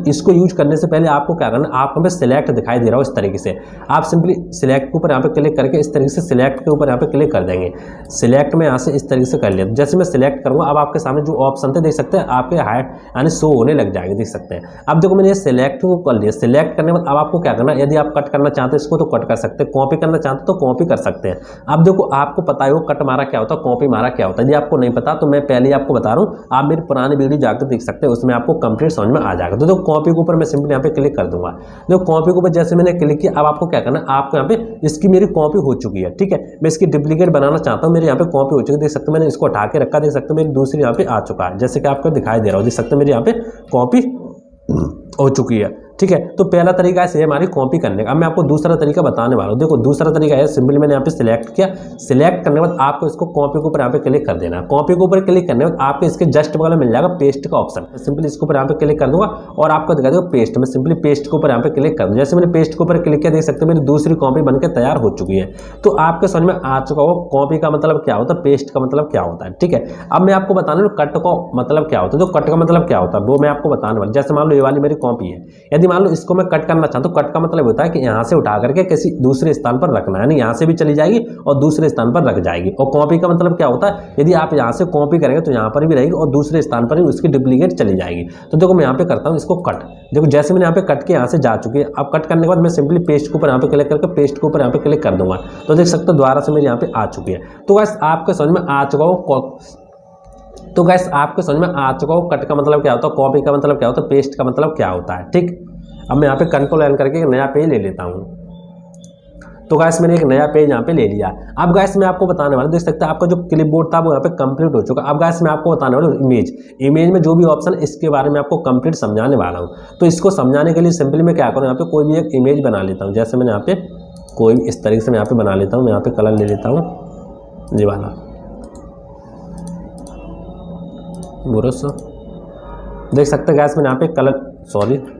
इसको यूज करने से पहले आपको क्या करना है, आपको यहाँ पे सिलेक्ट दिखाई दे रहा हो इस तरीके से, आप सिंपली सिलेक्ट के ऊपर यहाँ पे क्लिक करके इस तरीके से सिलेक्ट के ऊपर यहाँ पे क्लिक कर देंगे। सिलेक्ट में यहाँ से इस तरीके से कर लिया। जैसे मैं सिलेक्ट करूँगा अब आपके सामने जो ऑप्शन थे देख सकते हैं आपके हाइट यानी शो होने लग जाएंगे, देख सकते हैं। अब देखो मैंने ये सिलेक्ट को कर लिया। सिलेक्ट करने के बाद अब आपको क्या करना है, यदि आप कट करना चाहते हैं इसको तो कट कर सकते हैं, कॉपी करना चाहते हैं तो कॉपी कर सकते हैं। अब देखो आपको पता है वो कट मारा क्या होता है, कॉपी मारा क्या होता है। यदि आपको नहीं पता तो मैं पहले आपको बता रहा हूँ, आप मेरी पुरानी वीडियो जाकर देख सकते हैं, उसमें आपको कंप्लीट समझ में आ जाएगा। तो देखो कॉपी के ऊपर मैं सिंपली यहाँ पे क्लिक कर दूंगा। देखो कॉपी के ऊपर जैसे मैंने क्लिक किया अब आपको क्या करना है, आपको यहाँ पे इसकी मेरी कॉपी हो चुकी है, ठीक है। मैं इसकी डुप्लीकेट बनाना चाहता हूँ, मेरे यहाँ पे कॉपी हो चुकी है, देख सकते हो मैंने इसको हटा के रखा, देख सकते हो मेरी दूसरी यहाँ पे आ चुका है, जैसे कि आपको दिखाई दे रहा हो, देख सकते हो मेरी यहाँ पे कॉपी हो चुकी है। ठीक है, तो पहला तरीका है हमारी कॉपी करने का। अब मैं आपको दूसरा तरीका बताने वाला हूँ। देखो दूसरा तरीका है, सिंपली मैंने यहाँ पे सिलेक्ट किया, सिलेक्ट करने के बाद आपको इसको कॉपी के ऊपर यहाँ पे क्लिक कर देना है। कॉपी के ऊपर क्लिक करने के बाद आपके इसके जस्ट बगल में मिल जाएगा पेस्ट का ऑप्शन। सिंपली इसके ऊपर यहाँ पे क्लिक कर दूंगा और आपको दिखा दूंगा पेस्ट। मैं सिंपली पेस्ट के ऊपर यहाँ पे क्लिक कर दूँ। जैसे मैंने पेस्ट के ऊपर क्लिक किया, देख सकते हैं मेरी दूसरी कॉपी बनकर तैयार हो चुकी है। तो आपके समझ में आ चुका हो कॉपी का मतलब क्या होता है, पेस्ट का मतलब क्या होता है। ठीक है, अब मैं आपको बताने कट का मतलब क्या होता है। तो कट का मतलब क्या होता है वो मैं आपको बताने वाला। जैसे मान लो ये वाली मेरी कॉपी है, यदि मान लो इसको मैं कट करना चाहता हूं, कट का मतलब होता है कि यहां से उठा करके किसी दूसरे स्थान पर रखना है, यानी यहां से भी चली जाएगी और दूसरे स्थान पर रख जाएगी। और कॉपी का मतलब क्या होता है, यदि आप यहां से कॉपी करेंगे तो यहां पर भी रहेगी और दूसरे स्थान पर भी उसकी डुप्लीकेट चली जाएगी। तो देखो मैं यहां पे करता हूं इसको कट। देखो जैसे मैंने यहां पे कट के यहां से जा चुकी है। अब कट करने के बाद मैं सिंपली पेस्ट के ऊपर यहां पे क्लिक करके पेस्ट के ऊपर यहां पे क्लिक कर दूंगा, तो देख सकते हो दोबारा से मेरे यहां पे आ चुकी है। तो गाइस आपके समझ में आ चुका हो आपके समझ में आ चुका हो कट का मतलब क्या होता है, कॉपी का मतलब क्या होता है, पेस्ट का मतलब क्या होता है। ठीक, अब मैं यहाँ पे कंट्रोल एन करके एक नया पेज ले लेता हूँ। तो गैस मैंने एक नया पेज यहाँ पे ले लिया। अब गैस मैं आपको बताने वाला, देख सकते हैं आपका जो क्लिपबोर्ड था वो यहाँ पे कंप्लीट हो चुका। अब गैस मैं आपको बताने वाला हूँ इमेज में जो भी ऑप्शन, इसके बारे में आपको कंप्लीट समझाने वाला हूँ। तो इसको समझाने के लिए सिंपली मैं क्या करूँ, यहाँ पे कोई भी एक इमेज बना लेता हूँ। जैसे मैंने यहाँ पे कोई इस तरीके से मैं यहाँ पे बना लेता हूँ। मैं यहाँ पे कलर ले लेता हूँ ये वाला बुरस। देख सकते हैं गैस मैंने यहाँ पे कलर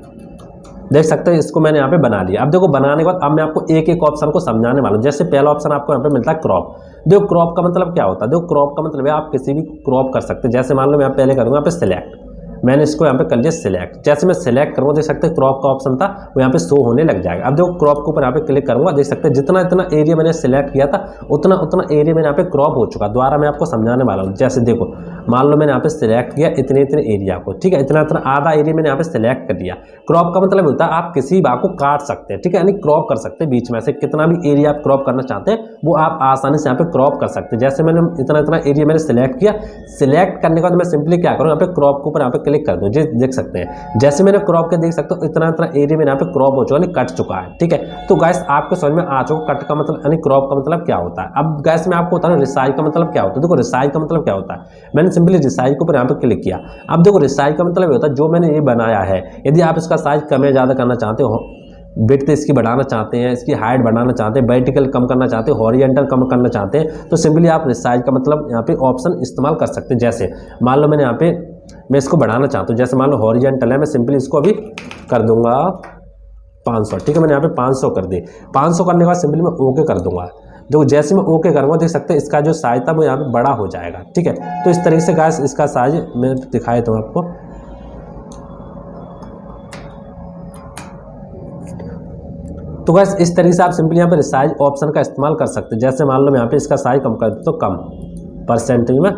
देख सकते हैं इसको मैंने यहाँ पे बना लिया। अब देखो बनाने के बाद अब मैं आपको एक एक ऑप्शन को समझाने वाला हूँ। जैसे पहला ऑप्शन आपको यहाँ पे मिलता है क्रॉप। देखो क्रॉप का मतलब क्या होता है, देखो क्रॉप का मतलब है आप किसी भी क्रॉप कर सकते हैं। जैसे मान लो मैं पहले करूँगा यहाँ पे सिलेक्ट, मैंने इसको यहाँ पे कर लिया सिलेक्ट। जैसे मैं सिलेक्ट करूँगा देख सकते हैं क्रॉप का ऑप्शन था वो यहाँ पे शो होने लग जाएगा। अब देखो क्रॉप के ऊपर यहाँ पे क्लिक करूँगा, देख सकते हैं जितना इतना एरिया मैंने सिलेक्ट किया था उतना उतना एरिया मैंने यहाँ पे क्रॉप हो चुका। दोबारा मैं आपको समझाने वाला हूँ। जैसे देखो मान लो मैंने यहाँ पे सिलेक्ट किया इतने इतने एरिया को, ठीक है, इतना इतना आधा एरिया मैंने यहाँ पे सिलेक्ट कर लिया। क्रॉप का मतलब होता है आप किसी भाग को काट सकते हैं, ठीक है, यानी क्रॉप कर सकते हैं बीच में से कितना भी एरिया आप क्रॉप करना चाहते हैं वो आप आसानी से यहाँ पे क्रॉप कर सकते हैं। जैसे मैंने इतना इतना एरिया मैंने सिलेक्ट किया, सिलेक्ट करने के बाद मैं सिंपली क्या करूँ, यहाँ पे क्रॉप के ऊपर यहाँ पे क्लिक कर दूँ। देख सकते हैं जैसे मैंने क्रॉप के देख सकते हो इतना इतना एरिया में यहाँ पे क्रॉप हो चुका है, कट चुका है। ठीक है, तो गैस आपको समझ में आ चुका कट का मतलब यानी क्रॉप का मतलब क्या होता है। अब गैस मैं आपको बता रहा हूँ रिसाइज का मतलब क्या होता है। देखो रिसाइज का मतलब क्या होता है, मैंने सिंपली रिसाइज के ऊपर यहाँ पे क्लिक किया। अब देखो रिसाइज का मतलब होता है जो मैंने ये बनाया है, यदि आप इसका साइज कम या ज़्यादा करना चाहते हो, विड्थ इसकी बढ़ाना चाहते हैं, इसकी हाइट बढ़ाना चाहते हैं, वर्टिकल कम करना चाहते हैं, हॉरिजॉन्टल कम करना चाहते हैं, तो सिंपली आप रिसाइज का मतलब यहाँ पे ऑप्शन इस्तेमाल कर सकते हैं। जैसे मान लो मैंने यहाँ पे मैं इसको बढ़ाना चाहता हूँ, जैसे मान लो हॉरिजॉन्टल है, मैं सिंपली इसको अभी कर दूंगा 500। ठीक है, मैंने यहाँ पे 500 कर दी। 500 करने के बाद सिंपली मैं ओके कर दूंगा। देखो जैसे मैं ओके करूँगा देख सकते हैं इसका जो साइज था वो यहाँ पे बड़ा हो जाएगा। ठीक है, तो इस तरीके से गाइस इसका साइज मैं दिखाया था आपको। तो गाइस इस तरीके से आप सिंपली यहाँ पे साइज ऑप्शन का इस्तेमाल कर सकते हैं। जैसे मान लो मैं यहाँ पे इसका साइज कम कर देता हूँ, तो कम परसेंटेज में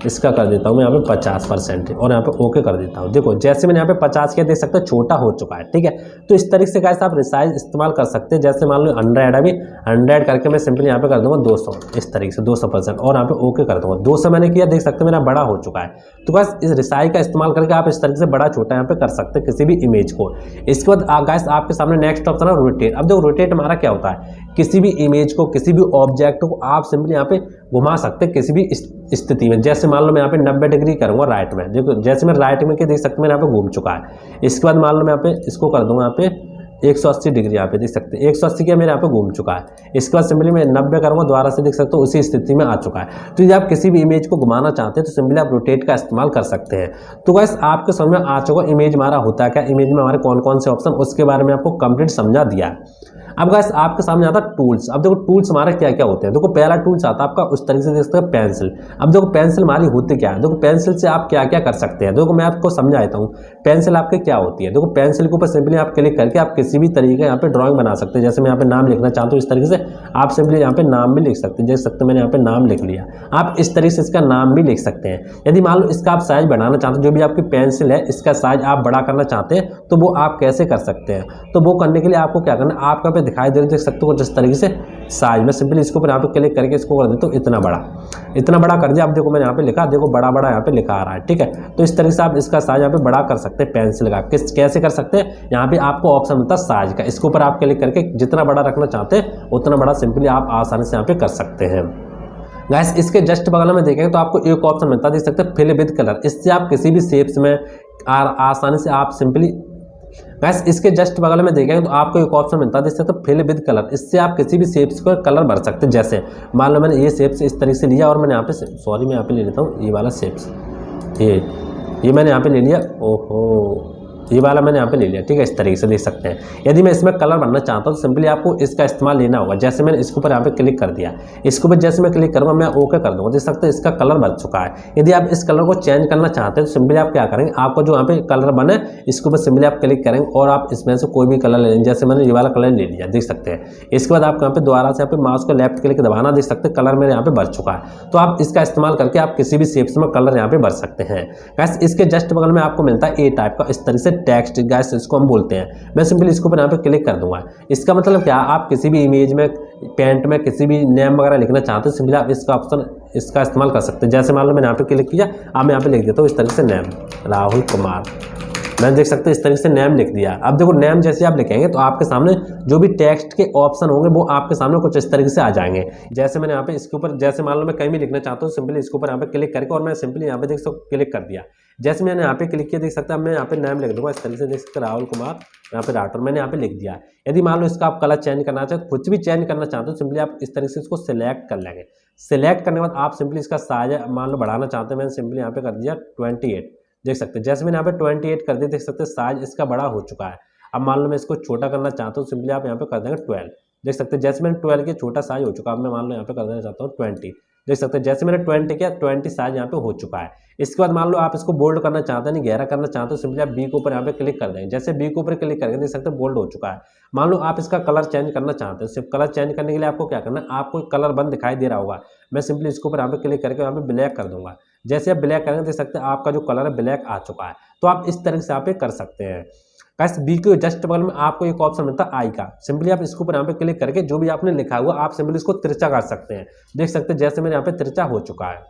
इसका कर देता हूँ मैं यहाँ पे 50% और यहाँ पे ओके कर देता हूँ। देखो जैसे मैंने यहाँ पे 50 किया देख सकते हैं छोटा हो चुका है। ठीक है, तो इस तरीके से गाइस आप रिसाइज इस्तेमाल कर सकते हैं। जैसे मान लो 100 अभी 100 करके मैं सिंपली यहाँ पे कर दूंगा 200, इस तरीके से 200% और यहाँ पे ओके कर दूंगा। 200 मैंने किया देख सकते हैं मेरा बड़ा हो चुका है। तो बस इस रिसाइज का इस्तेमाल करके आप इस तरीके से बड़ा छोटा यहाँ पे कर सकते हैं किसी भी इमेज को। इसके बाद गाइस आपके सामने नेक्स्ट ऑप्शन है रोटेट। अब देखो रोटेट हमारा क्या होता है, किसी भी इमेज को किसी भी ऑब्जेक्ट को आप सिंपली यहाँ पे घुमा सकते हैं किसी भी स्थिति में। जैसे मान लो मैं यहाँ पे 90 डिग्री करूँगा राइट में, देखो जैसे मैं राइट में के देख सकते हैं मेरे यहाँ पे घूम चुका है। इसके बाद मान लो मैं यहाँ पे इसको कर दूंगा यहाँ पे 180 डिग्री, यहाँ पे देख सकते हैं 180 के मेरे यहाँ पे घूम चुका है। इसके बाद सिंपली मैं 90 करूँगा दोबारा से देख सकते हो उसी स्थिति में आ चुका है। तो यदि आप किसी भी इमेज को घुमाना चाहते हैं तो सिंपली आप रोटेट का इस्तेमाल कर सकते हैं। तो गाइस आपके समझ में आ चुका इमेज हमारा होता है क्या, इमेज में हमारे कौन कौन से ऑप्शन, उसके बारे में आपको कंप्लीट समझा दिया है। अब गाइस आपके सामने आता है टूल्स। अब देखो टूल्स हमारे क्या क्या होते हैं। देखो पहला टूल्स आता है आपका उस तरीके से देख सकते हैं पेंसिल। अब देखो पेंसिल हमारी होती क्या है, देखो पेंसिल से आप क्या क्या कर सकते हैं। देखो मैं आपको समझाता हूँ पेंसिल आपके क्या होती है। देखो पेंसिल के ऊपर सिंपली आप क्लिक करके आप किसी भी तरीके यहाँ पे ड्राइंग बना सकते हैं। जैसे मैं यहाँ पे नाम लिखना चाहता हूँ इस तरीके से आप सिंपली यहाँ पे नाम भी लिख सकते हैं। देख सकते हैं मैंने यहाँ पे नाम लिख लिया, आप इस तरीके से इसका नाम भी लिख सकते हैं। यदि मान लो इसका आप साइज बढ़ाना चाहते हैं, जो भी आपकी पेंसिल है इसका साइज आप बड़ा करना चाहते हैं तो वो आप कैसे कर सकते हैं। तो वो करने के लिए आपको क्या करना है, आपका पे दिखाई दे रहा है देख सकते हो जिस तरीके से साइज, मैं सिंपली इसको यहाँ पे क्लिक करके इसको कर देता हूँ इतना बड़ा कर दिया। अब देखो मैंने यहाँ पे लिखा, देखो बड़ा बड़ा यहाँ पे लिखा आ रहा है। ठीक है, तो इस तरीके से आप इसका साइज यहाँ पे बड़ा कर सकते हैं पेंसिल का। कैसे कर सकते हैं, यहाँ पे आपको ऑप्शन मिलता है साइज का, इसके ऊपर आप क्लिक करके जितना बड़ा रखना चाहते हैं उतना बड़ा सिंपली आप आसानी से यहाँ पे कर सकते हैं। गाइस इसके जस्ट बगल में देखेंगे तो आपको एक ऑप्शन मिलता है देख सकते हैं फिल विद कलर। इससे आप किसी भी शेप्स में आसानी से आप सिंपली गैस इसके जस्ट बगल में देखेंगे तो आपको एक ऑप्शन मिलता है, जैसे तो फिल विद कलर। इससे आप किसी भी शेप्स को कलर भर सकते हैं। जैसे मान लो मैंने ये शेप्स इस तरीके से लिया और मैंने यहाँ पे, सॉरी मैं यहाँ पे ले लेता हूँ ये वाला शेप्स, ये मैंने यहाँ पे ले लिया। ओहो, ये वाला मैंने यहाँ पे ले लिया, ठीक है। इस तरीके से देख सकते हैं। यदि मैं इसमें कलर भरना चाहता हूँ तो सिंपली आपको इसका इस्तेमाल लेना होगा। जैसे मैंने इसके ऊपर यहाँ पे क्लिक कर दिया, इसके ऊपर जैसे मैं क्लिक करूँगा मैं ओके कर दूँगा, देख सकते हैं इसका कलर भर चुका है। यदि आप इस कलर को चेंज करना चाहते हैं तो सिंपली आप क्या करेंगे, आपको जो यहाँ पे कलर बने इसके ऊपर सिंपली आप क्लिक करेंगे और आप इसमें से कोई भी कलर ले लेंगे। जैसे मैंने ये वाला कलर ले लिया, देख सकते हैं। इसके बाद आपको यहाँ पे दोबारा से यहाँ पे माउस को लेफ्ट क्लिक दबाना, देख सकते हैं कलर मेरे यहाँ पे भर चुका है। तो आप इसका इस्तेमाल करके आप किसी भी शेप्स में कलर यहाँ पे भर सकते हैं। गैस इसके जस्ट बगल में आपको मिलता है ए टाइप का इस तरह से टेक्स्ट, गैस इसको हम बोलते हैं। मैं सिंपली इसके ऊपर यहाँ पे क्लिक कर दूंगा। इसका मतलब क्या, आप किसी भी इमेज में, पेंट में किसी भी नेम वगैरह लिखना चाहते हैं सिंपली आप इसका ऑप्शन इसका इस्तेमाल कर सकते हैं। जैसे मान लो मैंने यहाँ पे क्लिक किया, अब मैं यहाँ पे लिख देता हूँ इस तरह से नेम राहुल कुमार, मैंने देख सकते हैं इस तरीके से नेम लिख दिया। अब देखो नेम जैसे आप लिखेंगे तो आपके सामने जो भी टेक्स्ट के ऑप्शन होंगे वो आपके सामने कुछ इस तरीके से आ जाएंगे। जैसे मैंने यहाँ पे इसके ऊपर, जैसे मान लो मैं कहीं भी लिखना चाहता हूँ सिंपली इसके ऊपर यहाँ पे क्लिक करके और मैं सिंपली यहाँ पे देख सकते क्लिक कर दिया। जैसे मैंने यहाँ पे क्लिक किया, देख सकते हैं मैं यहाँ पे नेम लिख दूंगा इस तरीके से, देख सकते राहुल कुमार यहाँ पे राठौर मैंने यहाँ पे लिख दिया। यदि मान लो इसका आप कलर चेंज करना चाहते, कुछ भी चेंज करना चाहते हो सिंपली आप इस तरीके से इसको सिलेक्ट कर लेंगे। सिलेक्ट करने के बाद आप सिंपली इसका साइज मान लो बढ़ाना चाहते हैं, मैंने सिंपली यहाँ पे कर दिया 28, देख सकते हैं। जैसे मैंने यहाँ पे 28 कर दिया, देख सकते हैं साइज इसका बड़ा हो चुका है। अब मान लो मैं इसको छोटा करना चाहता हूँ, सिंपली आप यहाँ पे कर देंगे 12, देख सकते हैं। जैसे मैंने 12 के छोटा साइज हो चुका है, अब मैं मान लो यहाँ पे कर देना चाहता हूँ 20, देख सकते हैं। जैसे मैंने 20 किया 20 साइज यहाँ पे हो चुका है। इसके बाद मान लो आप इसको बोल्ड करना चाहते हैं, नहीं गहरा करना चाहते हो, सिंपली आप बी के ऊपर यहाँ पे क्लिक कर देंगे। जैसे बी के ऊपर क्लिक करेंगे देख सकते हैं बोल्ड हो चुका है। मान लो आप इसका कलर चेंज करना चाहते हैं, सिर्फ कलर चेंज करने के लिए आपको क्या करना है, आपको कलर बंद दिखाई दे रहा होगा, मैं सिंपली इसके ऊपर यहाँ पे क्लिक करके यहाँ पे ब्लैक कर दूंगा। जैसे आप ब्लैक करेंगे देख सकते हैं आपका जो कलर है ब्लैक आ चुका है। तो आप इस तरह से यहाँ पे कर सकते हैं। गाइस बी के जस्ट बगल में आपको एक ऑप्शन मिलता है आई का, सिंपली आप इसके ऊपर यहाँ पे क्लिक करके जो भी आपने लिखा हुआ आप सिंपली इसको तिरछा कर सकते हैं, देख सकते हैं। जैसे मेरे यहाँ पे तिरछा हो चुका है।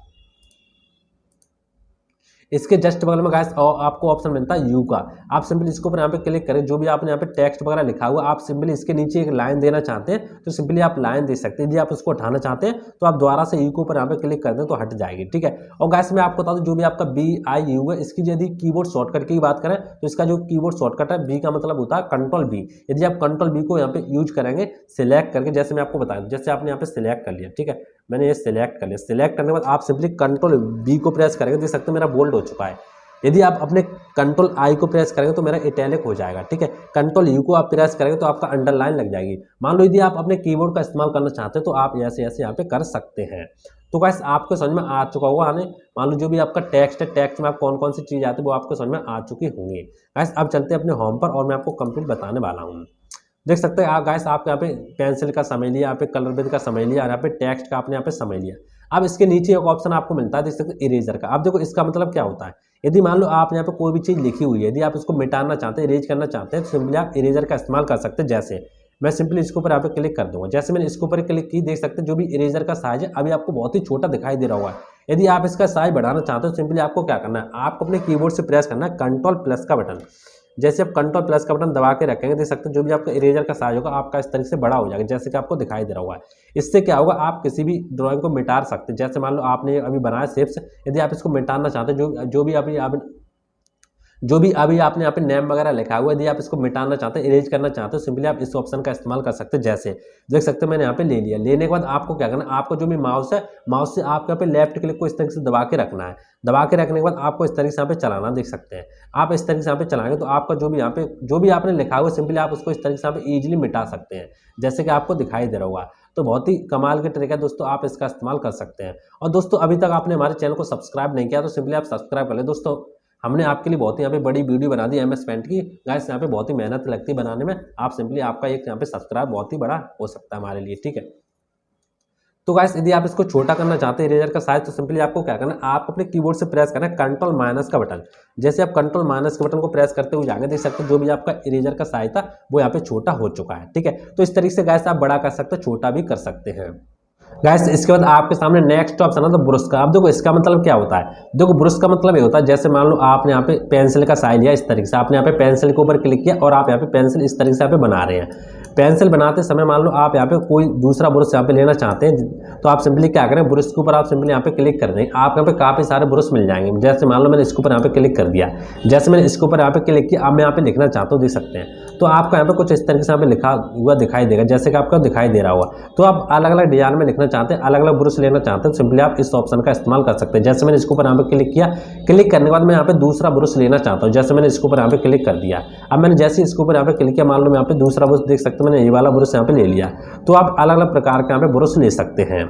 इसके जस्ट बगल में गाइस आपको ऑप्शन मिलता है यू का, आप सिंपली इसके ऊपर यहाँ पे क्लिक करें, जो भी आपने यहाँ पे टेक्स्ट वगैरह लिखा हुआ आप सिंपली इसके नीचे एक लाइन देना चाहते हैं तो सिंपली आप लाइन दे सकते हैं। यदि आप उसको हटाना चाहते हैं तो आप दोबारा से यू के ऊपर यहाँ पे क्लिक कर दें तो हट जाएगी, ठीक है। और गाइस मैं आपको बता दूं जो भी आपका BIU है, इसकी यदि कीबोर्ड शॉर्टकट की बात करें तो इसका जो कीबोर्ड शॉर्टकट है बी का मतलब होता है कंट्रोल बी। यदि आप कंट्रोल बी को यहाँ पे यूज करेंगे सिलेक्ट करके, जैसे मैं आपको बताऊँ, जैसे आपने यहाँ पे सिलेक्ट कर लिया, ठीक है, मैंने ये सिलेक्ट कर लिया। सिलेक्ट करने के बाद आप सिंपली कंट्रोल बी को प्रेस करेंगे, देख सकते हैं मेरा बोल्ड हो चुका है। यदि आप अपने कंट्रोल आई को प्रेस करेंगे तो मेरा इटैलिक हो जाएगा, ठीक है। कंट्रोल यू को आप प्रेस करेंगे तो आपका अंडरलाइन लग जाएगी। मान लो यदि आप अपने कीबोर्ड का इस्तेमाल करना चाहते हैं तो आप ऐसे ऐसे यहाँ पे कर सकते हैं। तो गाइस आपको समझ में आ चुका होगा आने, मान लो जो भी आपका टेक्स्ट है, टेक्स्ट में आप कौन कौन सी चीज़ आती है वो आपको समझ में आ चुकी होंगी। गाइस अब चलते हैं अपने होम पर और मैं आपको कंप्लीट बताने वाला हूँ। देख सकते हैं आप गाइस, आपके यहाँ पे पेंसिल का समझ लिया, यहाँ पे कलर बेद का समझ लिया, यहाँ पे टेक्स्ट का आपने यहाँ पे समझ लिया। अब इसके नीचे एक ऑप्शन आपको मिलता है, देख सकते हैं इरेजर का। अब देखो इसका मतलब क्या होता है, यदि मान लो आप यहाँ पे कोई भी चीज़ लिखी हुई है, यदि आप इसको मिटाना चाहते हैं, इरेज करना चाहते हैं तो सिंपली आप इरेजर का इस्तेमाल कर सकते हैं। जैसे मैं सिंपली इसके ऊपर यहाँ पे क्लिक कर दूंगा, जैसे मैंने इसके ऊपर क्लिक की, देख सकते हैं जो भी इरेजर का साइज है अभी आपको बहुत ही छोटा दिखाई दे रहा हुआ है। यदि आप इसका साइज बढ़ाना चाहते हो सिंपली आपको क्या करना है, आपको अपने कीबोर्ड से प्रेस करना है कंट्रोल प्लस का बटन। जैसे आप कंट्रोल प्लस का बटन दबा के रखेंगे, देख सकते हैं जो भी आपका इरेजर का साइज होगा आपका इस तरीके से बड़ा हो जाएगा, जैसे कि आपको दिखाई दे रहा हुआ है। इससे क्या होगा, आप किसी भी ड्राइंग को मिटा सकते हैं। जैसे मान लो आपने अभी बनाया शेप्स, यदि आप इसको मिटाना चाहते हैं, जो भी अभी आपने यहाँ पे नेम वगैरह लिखा हुआ है, यदि आप इसको मिटाना चाहते हैं, इरेज करना चाहते हो, सिंपली आप इस ऑप्शन का इस्तेमाल कर सकते हैं। जैसे देख सकते हैं मैंने यहाँ पे ले लिया। लेने के बाद आपको क्या करना है, आपको जो भी माउस है, माउस से आपको यहाँ पे लेफ्ट क्लिक को इस तरीके से दबा के रखना है। दबा के रखने के बाद आपको इस तरीके से यहाँ पे चलाना, देख सकते हैं आप इस तरीके से यहाँ पे चलाएंगे तो आपका जो भी यहाँ पे जो भी आपने लिखा हुआ है सिंपली आप उसको इस तरीके से यहाँ पे ईजिली मिटा सकते हैं, जैसे कि आपको दिखाई दे रहा होगा। तो बहुत ही कमाल के ट्रिक है दोस्तों, आप इसका इस्तेमाल कर सकते हैं। और दोस्तों अभी तक आपने हमारे चैनल को सब्सक्राइब नहीं किया तो सिंपली आप सब्सक्राइब कर लें। दोस्तों हमने आपके लिए बहुत ही यहाँ पे बड़ी वीडियो बना दी MS पेंट की। गाइस यहाँ पे बहुत ही मेहनत लगती है बनाने में, आप सिंपली आपका एक यहाँ पे सब्सक्राइब बहुत ही बड़ा हो सकता है हमारे लिए, ठीक है। तो गाइस यदि आप इसको छोटा करना चाहते हैं इरेजर का साइज, तो सिंपली आपको क्या करना है, आप अपने कीबोर्ड से प्रेस करना है कंट्रोल माइनस का बटन। जैसे आप कंट्रोल माइनस के बटन को प्रेस करते हुए जाएंगे, देख सकते हैं जो भी आपका इरेजर का साइज था वो यहाँ पे छोटा हो चुका है, ठीक है। तो इस तरीके से गाइस आप बड़ा कर सकते हैं, छोटा भी कर सकते हैं। गाइस इसके बाद आपके सामने नेक्स्ट ऑप्शन है तो ब्रश का। अब देखो इसका मतलब क्या होता है, देखो ब्रश का मतलब ये होता है जैसे मान लो आपने यहाँ पे पेंसिल का साइज लिया इस तरीके से, आपने यहाँ पे पेंसिल के ऊपर क्लिक किया और आप यहाँ पे पेंसिल इस तरीके से यहाँ पे बना रहे हैं। पेंसिल बनाते समय मान लो आप यहाँ पे कोई दूसरा ब्रश यहाँ पे लेना चाहते हैं तो आप सिंपली क्या करें, ब्रश के ऊपर आप सिंपली यहाँ पे क्लिक कर दें, आप यहाँ पे काफ़ी सारे ब्रश मिल जाएंगे। जैसे मान लो मैंने इसके ऊपर यहाँ पे क्लिक कर दिया, जैसे मैंने इसके ऊपर यहाँ पे क्लिक किया, अब मैं यहाँ पे लिखना चाहता हूँ, देख सकते हैं तो आपको यहाँ पे कुछ इस तरीके से यहाँ पे लिखा हुआ दिखाई देगा, जैसे कि आपको दिखाई दे रहा होगा। तो आप अलग अलग डिजाइन में लिखना चाहते हैं, अलग अलग ब्रश लेना चाहते हैं, सिंपली आप इस ऑप्शन का इस्तेमाल कर सकते हैं। जैसे मैंने इसके ऊपर यहाँ पे क्लिक किया, क्लिक करने के बाद मैं यहाँ पे दूसरा ब्रश लेना चाहता हूँ, जैसे मैंने इसके ऊपर यहाँ पे क्लिक कर दिया। अब मैंने जैसे इसके ऊपर यहाँ पे क्लिक किया, मान लो मैं यहाँ पे दूसरा ब्रश, देख सकते हैं मैंने ये वाला ब्रश यहाँ पे ले लिया। तो आप अलग अलग प्रकार के यहाँ पे ब्रश ले सकते हैं।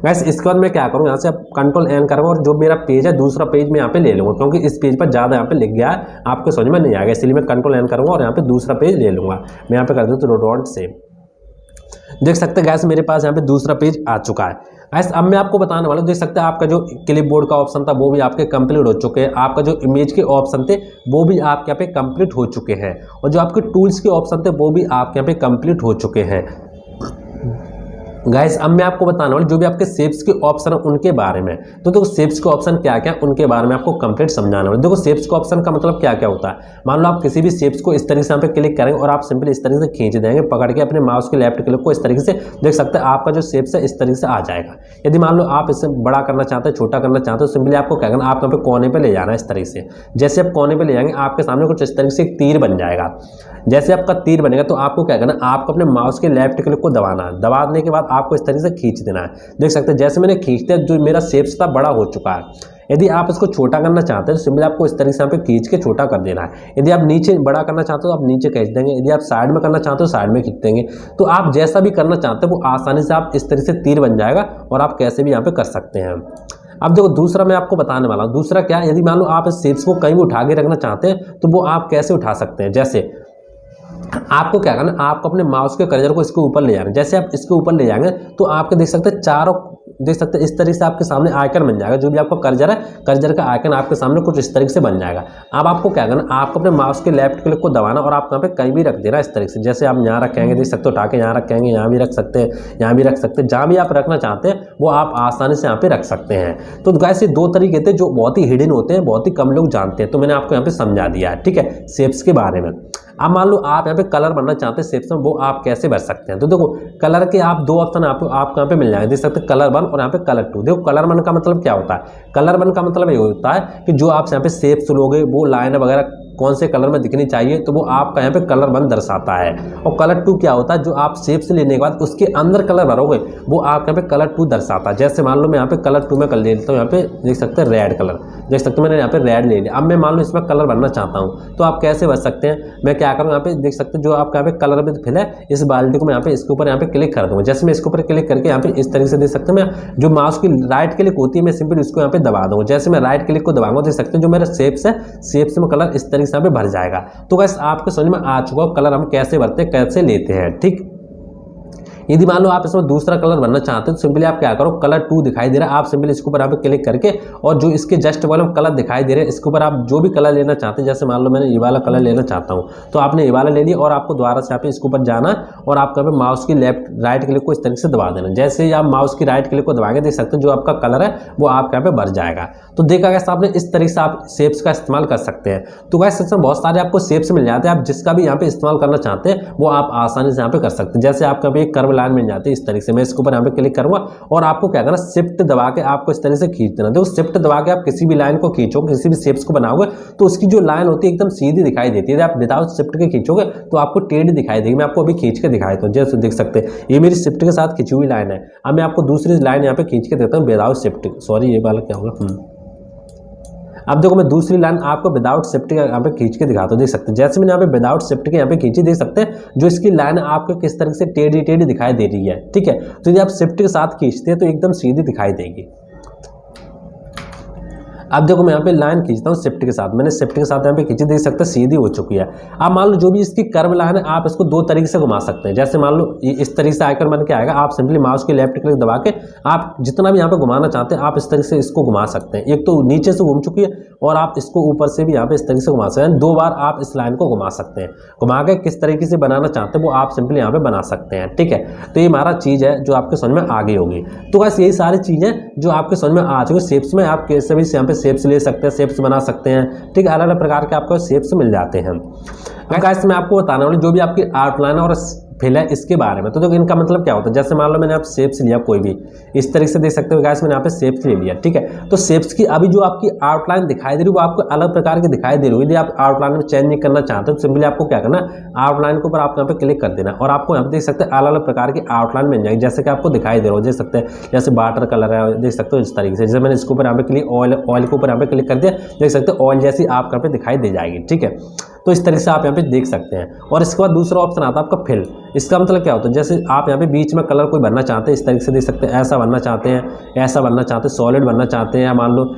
गाइस इसके बाद मैं क्या करूँ, यहाँ से आप कंट्रोल एन करूँगा और जो मेरा पेज है दूसरा पेज मैं यहाँ पे ले लूँगा, क्योंकि इस पेज पर ज़्यादा यहाँ पे लिख गया है, आपको समझ में नहीं आएगा, इसलिए मैं कंट्रोल एन करूँगा और यहाँ पे दूसरा पेज ले लूँगा। मैं यहाँ पे कर दूँ तो डॉट से, देख सकते हैं गैस मेरे पास यहाँ पे दूसरा पेज आ चुका है। गैस अब मैं आपको बताने वाला हूँ, देख सकते हैं आपका जो क्लिपबोर्ड का ऑप्शन था वो भी आपके कंप्लीट हो चुके हैं, आपका जो इमेज के ऑप्शन थे वो भी आपके यहाँ पे कंप्लीट हो चुके हैं, और जो आपके टूल्स के ऑप्शन थे वो भी आपके यहाँ पे कंप्लीट हो चुके हैं। गाइस अब मैं आपको बताने वाला जो भी आपके शेप्स के ऑप्शन है उनके बारे में। तो देखो शेप्स के ऑप्शन क्या क्या उनके बारे में आपको कंप्लीट समझाने वाला। देखो शेप्स के ऑप्शन का मतलब क्या क्या होता है, मान लो आप किसी भी शेप्स को इस तरीके से यहाँ पे क्लिक करेंगे और आप सिंपली इस तरीके से खींच देंगे पकड़ के अपने माउस के लेफ्ट क्लिक को, इस तरीके से देख सकते हैं आपका जो शेप्स है इस तरीके से आ जाएगा। यदि मान लो आप इसे बड़ा करना चाहते हैं, छोटा करना चाहते हो, सिंपली आपको क्या करना, आप यहाँ पे कोने पर ले जाना है इस तरीके से। जैसे आप कोने पर ले जाएंगे आपके सामने कुछ इस तरीके से एक तीर बन जाएगा। जैसे आपका तीर बनेगा तो आपको क्या करना, आपको अपने माउस के लेफ्ट क्लिक को दबाना है, दबाने के बाद आपको इस तरीके से खींच देना है। देख सकते हैं जैसे मैंने खींचते जो मेरा शेप्स था बड़ा हो चुका है। यदि आप इसको छोटा करना चाहते हैं तो सिंपली आपको इस तरीके से यहाँ पे खींच के छोटा कर देना है। यदि आप नीचे बड़ा करना चाहते हो तो आप नीचे खींच देंगे, यदि आप साइड में करना चाहते हो साइड में खींच देंगे। तो आप जैसा भी करना चाहते हैं वो आसानी से आप इस तरीके से तीर बन जाएगा और आप कैसे भी यहाँ पे कर सकते हैं। अब देखो दूसरा मैं आपको बताने वाला हूँ, दूसरा क्या, यदि मान लो आप इस शेप्स को कहीं भी उठा के रखना चाहते हैं तो वो आप कैसे उठा सकते हैं। जैसे आपको क्या करना, आपको अपने माउस के कर्सर को इसके ऊपर ले जाना, जैसे आप इसके ऊपर ले जाएंगे तो आपके देख सकते हैं चारों, देख सकते हैं इस तरीके से आपके सामने आइकन बन जाएगा, जो भी आपका कर्सर है कर्सर का आइकन आपके सामने कुछ इस तरीके से बन जाएगा। अब आपको क्या करना, आपको अपने माउस के लेफ्ट क्लिक को दबाना और आप यहाँ पे कहीं भी रख देना इस तरीके से। जैसे आप यहाँ रखेंगे, देख सकते हो उठा के यहाँ रखेंगे, यहाँ भी रख सकते हैं, यहाँ भी रख सकते हैं, जहाँ भी आप रखना चाहते हैं वो आप आसानी से यहाँ पे रख सकते हैं। तो गाइस ये दो तरीके थे जो बहुत ही हिडन होते हैं, बहुत ही कम लोग जानते हैं, तो मैंने आपको यहाँ पे समझा दिया है, ठीक है, शेप्स के बारे में। अब मान लो आप यहाँ पे कलर भरना चाहते हैं शेप्स में, वो आप कैसे भर सकते हैं। तो देखो कलर के आप दो ऑप्शन आपको यहाँ पे मिल जाएंगे, देख सकते हैं कलर 1 और यहाँ पे कलर 2। देखो कलर 1 का मतलब क्या होता है, कलर 1 का मतलब ये होता है कि जो आप यहाँ पे शेप्स लोगे वो लाइन वगैरह कौन से कलर में दिखनी चाहिए तो वो आपका यहाँ पे कलर 1 दर्शाता है। और कलर 2 क्या होता है, जो आप शेप्स लेने के बाद उसके अंदर कलर भरोगे वो आप यहाँ पे कलर 2 दर्शाता है। जैसे मान लो मैं यहाँ पे कलर 2 में कर लेता हूँ, यहाँ पे देख सकते हैं रेड कलर, देख सकते हैं मैंने यहाँ पे रेड ले लिया। अब मैं मान लो इसमें कलर भरना चाहता हूँ तो आप कैसे भर सकते हैं, मैं क्या करूँ, यहाँ पे देख सकते हैं जो आपका यहाँ पे कलर में फिल है इस बाल्टी को मैं यहाँ पे इसके ऊपर यहाँ पे क्लिक कर दूँगा। जैसे मैं इसके ऊपर क्लिक करके यहाँ पे इस तरीके से देख सकते हैं, मैं जो माउस की राइट क्लिक होती है मैं सिंपल इसको यहाँ पे दबा दूँगा। जैसे मैं राइट क्लिक को दबाऊंगा देख सकते हैं जो मेरा शेप्स है शेप्स में कलर इस तरीके से यहाँ पे भर जाएगा। तो गाइस आपको समझ में आ चुका हो कलर हम कैसे भरते हैं, कैसे लेते हैं, ठीक। यदि मान लो आप इसमें दूसरा कलर भरना चाहते हैं तो सिंपली आप क्या करो, कलर 2 दिखाई दे रहा है, आप सिंपली इसके ऊपर यहाँ पे क्लिक करके और जो इसके जस्ट वाले कलर दिखाई दे रहे हैं इसके ऊपर आप जो भी कलर लेना चाहते हैं, जैसे मान लो मैंने ये वाला कलर लेना चाहता हूँ तो आपने ये वाला ले लिया और आपको दोबारा से यहाँ पे इसके ऊपर जाना और आपका माउस की राइट क्लिक को इस तरीके से दबा देना। जैसे ही आप माउस की राइट क्लिक को दबाएंगे देख सकते हैं जो आपका कलर है वो आपके यहाँ पे भर जाएगा। तो देखा गया आपने इस तरीके से आप शेप्स का इस्तेमाल कर सकते हैं। तो गाइस इसमें बहुत सारे आपको शेप्स मिल जाते हैं, आप जिसका भी यहाँ पे इस्तेमाल करना चाहते हैं वो आप आसानी से यहाँ पे कर सकते हैं। जैसे आपका भी एक कर्व लाइन मिल जाती है इस तरीके से, मैं इसके ऊपर यहाँ पे क्लिक करूंगा और आपको क्या करना, शिफ्ट दबा के आपको इस तरह से खींच देना। देखो शिफ्ट दबा के आप किसी भी लाइन को खींचो, किसी भी शेप्स को बनाओगे तो उसकी जो लाइन होती है एकदम सीधी दिखाई देती है। यदि आप विदाउट शिफ्ट के खींचोगे तो आपको टेढ़ी दिखाई देगी। मैं आपको अभी खींच के दिखाई देता हूँ, जैसे देख सकते हैं ये मेरी शिफ्ट के साथ खींची हुई लाइन है। अब मैं आपको दूसरी लाइन यहाँ पे खींच के देता हूँ विदाउट शिफ्ट, सॉरी ये वाला क्या होगा, अब देखो मैं दूसरी लाइन आपको विदाउट शिफ्ट के यहाँ पे खींच के दिखाता हूँ। देख सकते हैं जैसे मैंने यहाँ पे विदाउट शिफ्ट के यहाँ पे खींची, देख सकते हैं जो इसकी लाइन आपको किस तरह से टेढ़ी टेढ़ी दिखाई दे रही है, ठीक है। तो यदि आप शिफ्ट के साथ खींचते हैं तो एकदम सीधी दिखाई देगी। अब देखो मैं यहाँ पे लाइन खींचता हूँ शिफ्ट के साथ, मैंने शिफ्ट के साथ यहाँ पे खींची, देख सकते हैं सीधी हो चुकी है। अब मान लो जो भी इसकी कर्व लाइन है आप इसको दो तरीके से घुमा सकते हैं। जैसे मान लो इस तरीके से आइकन बन के आएगा, आप सिंपली माउस के लेफ्ट क्लिक दबा के आप जितना भी यहाँ पे घुमाना चाहते हैं आप इस तरीके से इसको घुमा सकते हैं। एक तो नीचे से घूम चुकी है और आप इसको ऊपर से भी यहाँ पे इस तरीके से घुमा सकते हैं। 2 बार आप इस लाइन को घुमा सकते हैं। घुमा के किस तरीके से बनाना चाहते हैं वो आप सिंपली यहाँ पे बना सकते हैं। ठीक है, तो ये हमारा चीज़ है जो आपके समझ में आ गई होगी। तो बस यही सारी चीज़ें जो आपके समझ में आ चुकी है। शेप्स में आप कैसे भी यहाँ पे शेप्स ले सकते हैं, शेप्स बना सकते हैं। ठीक है, अलग अलग प्रकार के आपको शेप्स मिल जाते हैं। गाइस मैं आपको बताने वाला जो भी आपकी आउटलाइन और फिल है इसके बारे में। तो देखो इनका मतलब क्या होता है, जैसे मान लो मैंने आप शेप्स लिया कोई भी, इस तरीके से देख सकते हो गाइस मैंने यहाँ पे शेप्स ले लिया। ठीक है, तो शेप्स की अभी जो आपकी आउटलाइन दिखाई दे रही है वो आपको अलग प्रकार की दिखाई दे रही है। यदि आप आउटलाइन में चेंज नहीं करना चाहते तो सिंपली आपको क्या करना, आउटलाइन के ऊपर आप यहाँ पे क्लिक कर देना और आपको यहाँ पे देख सकते हैं अलग अलग प्रकार की आउटलाइन मिल जाएगी। जैसे कि आपको दिखाई दे रहा हो, देख सकते हैं जैसे वाटर कलर है, देख सकते हो इस तरीके से। जैसे मैंने इसके ऊपर यहाँ पे क्लिक ऑयल के ऊपर यहाँ पे क्लिक कर दिया, देख सकते हो ऑयल जैसी आपको यहाँ पे दिखाई दे जाएगी। ठीक है, तो इस तरीके से आप यहाँ पे देख सकते हैं। और इसके बाद दूसरा ऑप्शन आता है आपका फिल। इसका मतलब क्या होता है, जैसे आप यहाँ पे बीच में कलर कोई भरना चाहते हैं, इस तरीके से देख सकते हैं, ऐसा भरना चाहते हैं, ऐसा भरना चाहते हैं, सॉलिड भरना चाहते हैं, या मान लो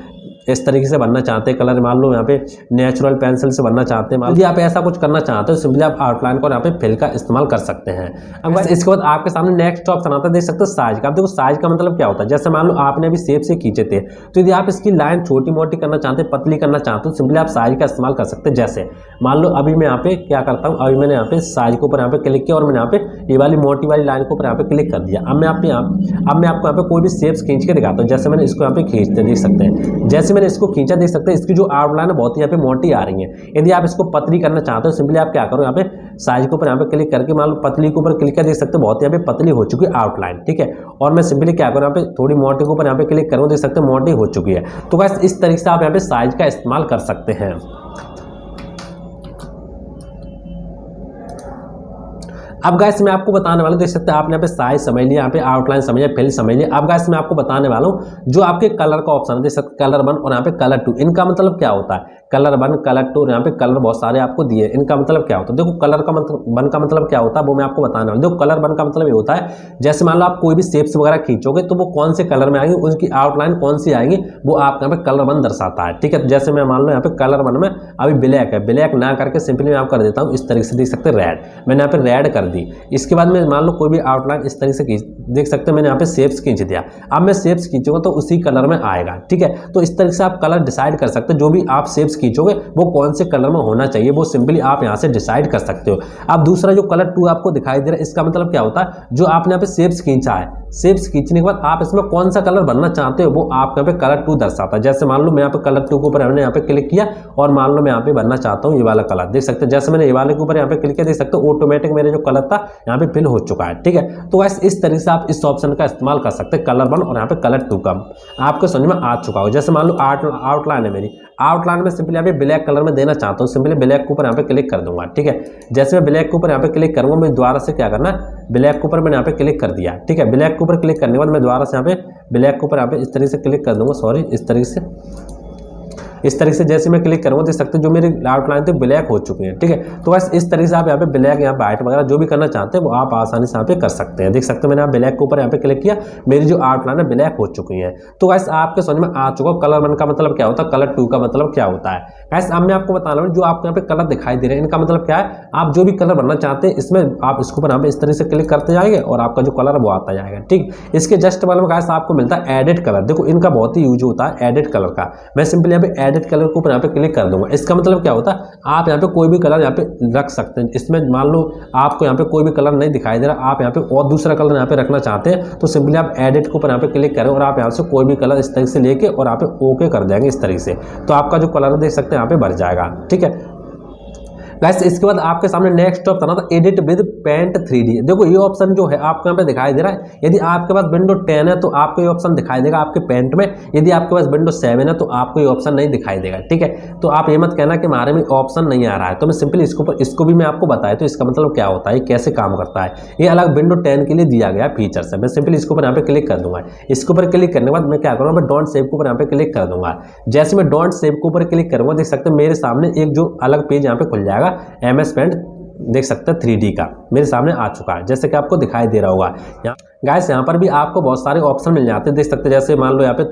इस तरीके से बनना चाहते हैं कलर, मान लो यहाँ पे नेचुरल पेंसिल से बनना चाहते हैं। यदि आप ऐसा कुछ करना चाहते हो सिंपली आप आउटलाइन को यहाँ पे फिल का इस्तेमाल कर सकते हैं। अब इसके बाद आपके सामने नेक्स्ट ऑप्शन आता है, देख सकते हो साइज का। अब देखो साइज का मतलब क्या होता है, जैसे मान लो आपने अभी शेप से खींचे थे, तो यदि आप इसकी लाइन छोटी मोटी करना चाहते हैं, पतली करना चाहते हो, सिंपली आप साइज का इस्तेमाल कर सकते हैं। जैसे मान लो अभी मैं यहाँ पे क्या करता हूँ, अभी मैंने यहाँ पे साइज के ऊपर यहाँ पे क्लिक किया और मैंने यहाँ पे ये वाली मोटी वाली लाइन के ऊपर यहाँ पे क्लिक कर दिया। अब मैं आपको यहाँ पे कोई भी शेप्स खींच के दिखाता हूँ। जैसे मैंने इसको यहाँ पे खींचते देख सकते हैं, जैसे मैंने इसको खींचा देख सकते हैं इसकी जो आउटलाइन है बहुत ही यहाँ पे मोटी आ रही है। यदि आप इसको पतली करना चाहते हो सिंपली आप क्या करो, यहाँ पे साइज के ऊपर यहाँ पे क्लिक करके मान लो पतली के ऊपर क्लिक कर देख सकते हो बहुत यहाँ पे पतली हो चुकी है आउटलाइन। ठीक है, और मैं सिंपली क्या करूँ, यहाँ पे थोड़ी मोटी के ऊपर यहाँ पे क्लिक करूँ, देख सकते हो मोटी हो चुकी है। तो बस इस तरीके से आप यहाँ पे साइज का इस्तेमाल कर सकते हैं। अब गाइस मैं आपको बताने वाला हूं, देख सकते हैं आपने यहाँ पे साइज समझ लिया, यहाँ पे आउटलाइन समझ लिया, फिल समझ लिया। अब गाइस मैं आपको बताने वाला हूँ जो आपके कलर का ऑप्शन है, देख सकते कलर 1 और यहाँ पे कलर 2। इनका मतलब क्या होता है, कलर 1 कलर 2, यहाँ पे कलर बहुत सारे आपको दिए। इनका मतलब क्या होता है, देखो कलर का मतलब 1 का मतलब क्या होता है वो मैं आपको बताने वाला हूँ। देखो कलर 1 का मतलब ये होता है, जैसे मान लो आप कोई भी शेप्स वगैरह खींचोगे तो वो कौन से कलर में आएंगे, उसकी आउटलाइन कौन सी आएगी वो आपको यहाँ पे कलर 1 दर्शाता है। ठीक है, जैसे मैं मान लो यहाँ पे कलर 1 में अभी ब्लैक है, ब्लैक ना करके सिंपली मैं कर देता हूँ इस तरीके से, देख सकते हैं रेड, मैंने यहाँ पे रेड कर दी। इसके बाद में मान लो कोई भी आउटलाइन इस तरीके से देख सकते हैं मैंने यहाँ पे शेप्स खींच दिया। अब मैं शेप्स खींचूंगा तो उसी कलर में आएगा। ठीक है, तो इस तरीके से आप कलर डिसाइड कर सकते हैं, जो भी आप शेप्स खींचोगे वो कौन से कलर में होना चाहिए वो सिंपली आप यहाँ से डिसाइड कर सकते हो। अब दूसरा जो कलर 2 आपको दिखाई दे रहा है, इसका मतलब क्या होता है, जो आपने यहाँ पे शेप्स खींचा है, शेप्स खींचने के बाद आप इसमें कौन सा कलर भरना चाहते हो वो आप यहाँ पे कलर 2 दर्शाता है। जैसे मान लो मैं यहाँ पे कलर 2 के ऊपर मैंने यहाँ पे क्लिक किया और मान लो मैं यहाँ पे भरना चाहता हूँ ये वाला कलर, देख सकते हैं जैसे मैंने ये वाले के ऊपर यहाँ पे क्लिक किया, देख सकते हो ऑटोमेटिक मेरे जो कलर था यहाँ पे फिल हो चुका है। ठीक है, तो वैसे इस तरीके से आप इस ऑप्शन का इस्तेमाल कर सकते हैं, कलर 1 और यहाँ पे कलर 2 का आपको समझ में आ चुका हो। जैसे मान लो आउटलाइन है मेरी, आउटलाइन में सिंपली यहाँ पे ब्लैक कलर में देना चाहता हूँ, सिंपली ब्लैक के ऊपर यहाँ पे क्लिक कर दूंगा। ठीक है, जैसे मैं ब्लैक के ऊपर यहाँ पे क्लिक करूंगा, मैं दोबारा से क्या करना है, ब्लैक के ऊपर मैंने यहाँ पे क्लिक कर दिया। ठीक है, ब्लैक के ऊपर क्लिक करने के बाद मैं दोबारा से यहाँ पे ब्लैक के ऊपर यहाँ पे इस तरीके से क्लिक कर दूंगा, सॉरी इस तरीके से जैसे मैं क्लिक करूँगा देख सकते हैं जो मेरी आउटलाइन थी ब्लैक हो चुकी है। ठीक है, तो बस इस तरीके से आप यहाँ पे ब्लैक यहाँ पे वाइट वगैरह जो भी करना चाहते हैं वो आप आसानी से यहाँ पे कर सकते हैं। देख सकते हैं मैंने यहाँ ब्लैक के ऊपर यहाँ पे क्लिक किया, मेरी जो आउटलाइन है ब्लैक हो चुकी है। तो वैसे आपके समझ में आ चुका कलर 1 का मतलब क्या होता है, कलर 2 का मतलब क्या होता है। वैसे अब मैं आपको बता रहा हूँ जो आपको यहाँ पे कलर दिखाई दे रहे हैं इनका मतलब क्या है, आप जो भी कलर भरना चाहते हैं इसमें आप इसके ऊपर यहाँ पे इस तरीके से क्लिक करते जाएंगे और आपका जो कलर है वो आता जाएगा। ठीक, इसके जस्ट बगल में गाइस आपको मिलता है एडिट कलर। देखो इनका बहुत ही यूज होता है एडिट कलर का, मैं सिंपली यहाँ पे एडिट कलर के ऊपर यहाँ पे क्लिक कर दूंगा। इसका मतलब क्या होता है, आप यहाँ पे कोई भी कलर यहाँ पे रख सकते हैं। इसमें मान लो आपको यहाँ पे कोई भी कलर नहीं दिखाई दे रहा, आप यहाँ पे और दूसरा कलर यहाँ पे रखना चाहते हैं तो सिंपली आप एडिट के ऊपर यहाँ पे क्लिक करें और आप यहाँ से कोई भी कलर इस तरीके से लेके और यहाँ पे ओके कर देंगे इस तरीके से, तो आपका जो कलर देख सकते हैं यहाँ पे भर जाएगा। ठीक है गाइस, इसके बाद आपके सामने नेक्स्ट ऑप्शन आता है एडिट विद पेंट 3D। देखो ये ऑप्शन जो है आपको यहाँ पे दिखाई दे रहा है, यदि आपके पास विंडो 10 है तो आपको ये ऑप्शन दिखाई देगा आपके पेंट में, यदि आपके पास विंडो 7 है तो आपको ये ऑप्शन नहीं दिखाई देगा। ठीक है, तो आप ये मत कहना कि हमारे में ऑप्शन नहीं आ रहा है, तो मैं सिंपली इसको भी मैं आपको बताया तो इसका मतलब क्या होता है, कैसे काम करता है। ये अलग विंडो 10 के लिए दिया गया फीचर्स है। मैं सिंपली इसके ऊपर यहाँ पे क्लिक कर दूंगा, इसके ऊपर क्लिक करने के बाद मैं क्या करूँगा, मैं डोंट सेव के ऊपर यहाँ पे क्लिक कर दूंगा। जैसे मैं डोंट सेव के ऊपर क्लिक करूँगा देख सकते हैं मेरे सामने एक जो अलग पेज यहाँ पे खुल जाएगा MS पेंट, देख सकते हैं 3D का मेरे सामने आ चुका है, जैसे कि आपको दिखाई दे रहा होगा। गाइस यहाँ पर भी आपको बहुत सारे ऑप्शन मिल जाते हैं, देख सकते हैं जैसे मान लो यहाँ पे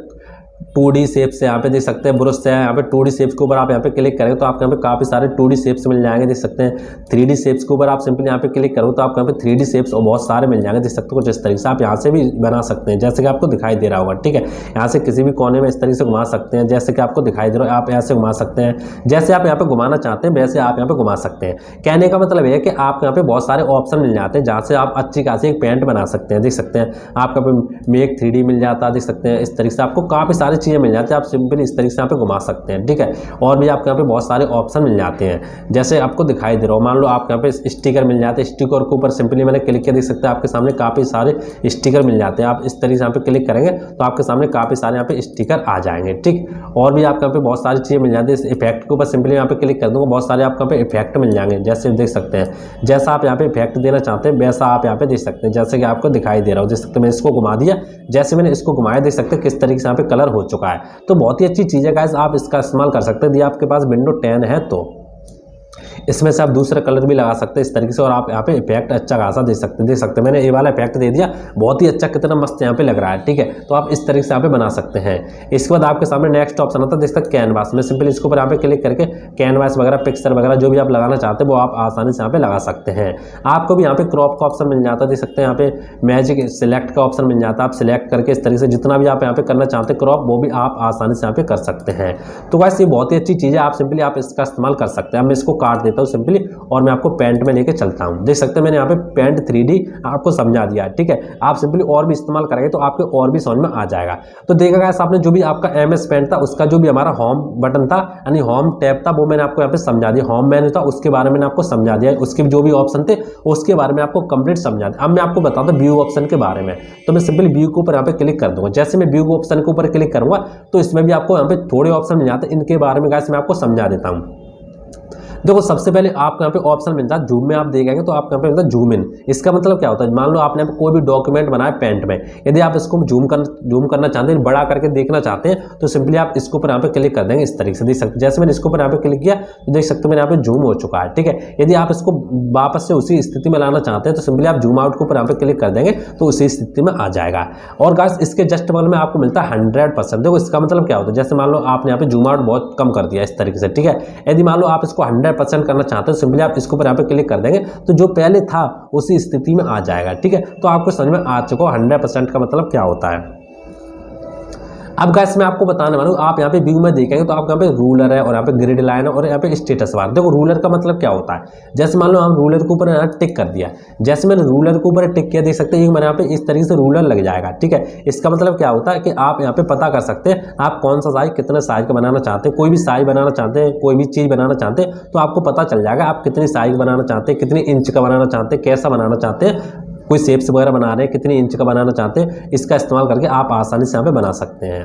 2D शेप से यहाँ पे देख सकते हैं ब्रश से यहाँ पे 2D शेप्स के ऊपर आप यहाँ पे क्लिक करेंगे तो आपको यहाँ पे काफ़ी सारे 2D शेप्स मिल जाएंगे, देख सकते हैं। 3D शेप्स के ऊपर आप सिंपली यहाँ पे क्लिक करोगे तो आपको यहाँ पे 3D शेप्स और बहुत सारे मिल जाएंगे, देख सकते हो। कुछ इस तरीके से आप यहाँ से भी बना सकते हैं, जैसे कि आपको दिखाई दे रहा होगा, ठीक है। यहाँ से किसी भी कोने में इस तरीके से घुमा सकते हैं, जैसे कि आपको दिखाई दे रहा है। आप ऐसे घुमा सकते हैं, जैसे आप यहाँ पे घुमाना चाहते हैं वैसे आप यहाँ पे घुमा सकते हैं। कहने का मतलब ये है कि आपको यहाँ पे बहुत सारे ऑप्शन मिल जाते हैं जहाँ से आप अच्छी खासी एक पेंट बना सकते हैं, देख सकते हैं। आपका मेक 3D मिल जाता है, देख सकते हैं। इस तरीके से आपको काफ़ी सारी चीज़ें मिल जाती है, आप सिंपली इस तरीके से यहाँ पे घुमा सकते हैं, ठीक है। और भी आपको यहाँ पे बहुत सारे ऑप्शन मिल जाते हैं, जैसे आपको दिखाई दे रहा हो। मान लो आप यहाँ पे स्टिकर मिल जाते हैं, स्टिकर के ऊपर सिंपली मैंने क्लिक किया, देख सकते हैं आपके सामने काफ़ी सारे स्टिकर मिल जाते हैं। आप इस तरीके से यहाँ पे क्लिक करेंगे तो आपके सामने काफ़ी सारे यहाँ पे स्टिकर आ जाएंगे, ठीक। और भी आपको यहाँ पे बहुत सारी चीज़ें मिल जाती है। इस इफेक्ट के ऊपर सिंपली यहाँ पे क्लिक कर दूँगा, बहुत सारे आपको यहाँ पे इफेक्ट मिल जाएंगे, जैसे देख सकते हैं। जैसा आप यहाँ पे इफेक्ट देना चाहते हैं वैसा आप यहाँ पे देख सकते हैं, जैसे कि आपको दिखाई दे रहा हो, देख सकते हैं। मैं इसको घुमा दिया, जैसे मैंने इसको घुमाया, देख सकते हैं किस तरीके से यहाँ पे कलर हो चुका है। तो बहुत ही अच्छी चीज़ है गाइस, आप इसका इस्तेमाल कर सकते हैं। यदि आपके पास विंडो 10 है तो इसमें से आप दूसरा कलर भी लगा सकते हैं इस तरीके से, और आप यहाँ पे इफेक्ट अच्छा खासा दे सकते हैं, देख सकते हैं। मैंने ये वाला इफेक्ट दे दिया, बहुत ही अच्छा, कितना मस्त यहाँ पे लग रहा है, ठीक है। तो आप इस तरीके से यहाँ पे बना सकते हैं। इसके बाद आपके सामने नेक्स्ट ऑप्शन आता है, देख सकते हैं कैनवास में। सिंपली इसके ऊपर यहाँ पे क्लिक करके कैनवास वगैरह, पिक्चर वगैरह जो भी आप लगाना चाहते हैं वो आप आसानी से यहाँ पे लगा सकते हैं। आपको भी यहाँ पे क्रॉप का ऑप्शन मिल जाता है, देख सकते हैं। यहाँ पे मैजिक सिलेक्ट का ऑप्शन मिल जाता है, आप सिलेक्ट करके इस तरीके से जितना भी आप यहाँ पे करना चाहते हैं क्रॉप, वो भी आप आसानी से यहाँ पे कर सकते हैं। तो वैसे ये बहुत ही अच्छी चीज़ है, आप सिंपली आप इसका इस्तेमाल कर सकते हैं। मैं इसको काट देता हूँ सिंपली और मैं आपको पेंट में लेके चलता हूं, देख सकते हैं। मैंने यहाँ पे पेंट 3D आपको समझा दिया, ठीक है। आप सिंपली और भी इस्तेमाल करेंगे तो आपके और भी समझ में आ जाएगा। तो देखा गया आपने जो भी आपका MS पेंट था उसका जो भी हमारा होम बटन था यानी होम टैब था, वो मैंने आपको यहाँ पे समझा दिया। होम मेन्यू था उसके बारे में मैंने आपको समझा दिया, उसके जो भी ऑप्शन थे उसके बारे में आपको कंप्लीट समझा दिया। अब मैं आपको बताता हूँ व्यू ऑप्शन के बारे में। तो मैं सिंपली व्यू के ऊपर यहाँ पे क्लिक कर दूंगा, जैसे मैं व्यू ऑप्शन के ऊपर क्लिक करूंगा तो इसमें भी आपको यहाँ पे थोड़े ऑप्शन मिल जाते हैं। इनके बारे में गाइस मैं आपको समझा देता हूँ। देखो सबसे पहले आपको यहाँ पे ऑप्शन मिलता है जूम में, आप देखेंगे तो आपको यहाँ पे मिलता है जूम इन। इसका मतलब क्या होता है, मान लो आपने कोई भी डॉक्यूमेंट बनाया पेंट में, यदि आप इसको जूम करना चाहते हैं, बड़ा करके देखना चाहते हैं, तो सिंपली आप इसके ऊपर यहाँ पे क्लिक कर देंगे, इस तरीके से देख सकते हैं। जैसे मैंने इसके ऊपर यहाँ पे क्लिक किया तो देख सकते हो मैंने यहाँ पे जूम हो चुका है, ठीक है। यदि आप इसको वापस से उसी स्थिति में लाना चाहते हैं तो सिंपली आप जूम आउट के ऊपर यहाँ पे क्लिक कर देंगे तो उसी स्थिति में आ जाएगा। और गाइस इसके जस्ट बगल में आपको मिलता है 100%। देखो इसका मतलब क्या होता है, जैसे मान लो आपने यहाँ पे जूम आउट बहुत कम कर दिया इस तरीके से, ठीक है। यदि मान लो आप इसको 100% करना चाहते हैं तो सिंपली आप इसके ऊपर यहाँ पे क्लिक कर देंगे तो जो पहले था उसी स्थिति में आ जाएगा, ठीक है। तो आपको समझ में आ चुका हो 100% का मतलब क्या होता है। अब गाइस मैं आपको बताने वाला हूँ, आप यहाँ पे व्यू में देखेंगे तो आपको यहाँ पे रूलर है और यहाँ पे ग्रिड लाइन है और यहाँ पे स्टेटस बार। देखो रूलर का मतलब क्या होता है, जैसे मान लो हम रूलर के ऊपर यहाँ टिक कर दिया, जैसे मैंने रूलर के ऊपर टिक किया, देख सकते हैं मैंने यहाँ पे इस तरीके से रूलर लग जाएगा, ठीक है। इसका मतलब क्या होता है कि आप यहाँ पे पता कर सकते हैं आप कौन सा साइज कितने साइज का बनाना चाहते हैं। कोई भी साइज बनाना चाहते हैं, कोई भी चीज़ बनाना चाहते हैं तो आपको पता चल जाएगा आप कितनी साइज बनाना चाहते हैं, कितनी इंच का बनाना चाहते हैं, कैसा बनाना चाहते हैं, कोई शेप्स वगैरह बना रहे हैं, कितनी इंच का बनाना चाहते हैं। इसका इस्तेमाल करके आप आसानी से यहाँ पे बना सकते हैं।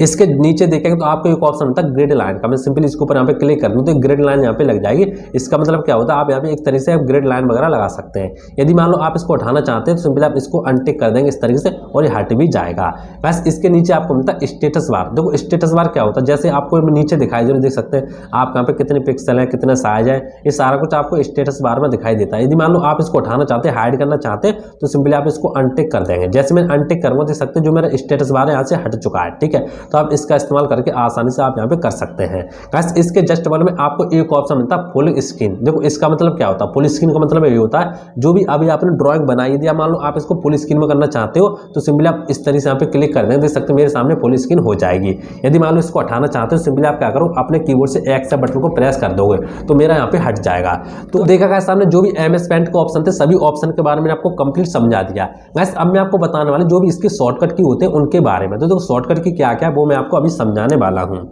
इसके नीचे देखेंगे तो आपको एक ऑप्शन होता है ग्रिड लाइन का। मैं सिंपली इसके ऊपर यहाँ पे क्लिक कर दूँ तो ग्रिड लाइन यहाँ पे लग जाएगी। इसका मतलब क्या होता है, आप यहाँ पे एक तरीके से ग्रिड लाइन वगैरह लगा सकते हैं। यदि मान लो आप इसको उठाना चाहते हैं तो सिंपली आप इसको अनटिक कर देंगे इस तरीके से और ये हट भी जाएगा। बस इसके नीचे आपको मिलता है स्टेटस बार। देखो स्टेटस बार क्या होता है, जैसे आपको नीचे दिखाई दे, देख सकते हैं आप यहाँ पे कितने पिक्सल है, कितने साइज है, ये सारा कुछ आपको स्टेटस बार में दिखाई देता है। यदि मान लो आप इसको उठाना चाहते हैं, हाइड करना चाहते हैं तो सिंपली आप इसको अनटिक कर देंगे। जैसे मैं अनटिक करूँगा देख सकते हैं जो मेरा स्टेटस बार है यहाँ से हट चुका है, ठीक है। तो आप इसका इस्तेमाल करके आसानी से आप यहाँ पे कर सकते हैं। गाइस इसके जस्ट बगल में आपको एक ऑप्शन मिलता है फुल स्क्रीन। देखो इसका मतलब क्या होता है, फुल स्क्रीन का मतलब ये होता है जो भी अभी आपने ड्राइंग बनाई दिया, मान लो आप इसको फुल स्क्रीन में करना चाहते हो तो सिंपली आप इस तरीके से यहाँ पे क्लिक कर देंगे, देख सकते हैं मेरे सामने फुल स्क्रीन हो जाएगी। यदि मान लो इसको हटाना चाहते हो सिंपली आप क्या करो अपने कीबोर्ड से एक्स बटन को प्रेस कर दोगे तो मेरा यहाँ पे हट जाएगा। तो देखा गाइस सामने जो भी MS पेंट के ऑप्शन थे सभी ऑप्शन के बारे में आपको कंप्लीट समझा दिया। गाइस अब मैं आपको बताने वाला जो भी इसके शॉर्टकट की होते हैं उनके बारे में। तो देखो शॉर्टकट की क्या क्या है वो मैं आपको अभी समझाने वाला हूँ।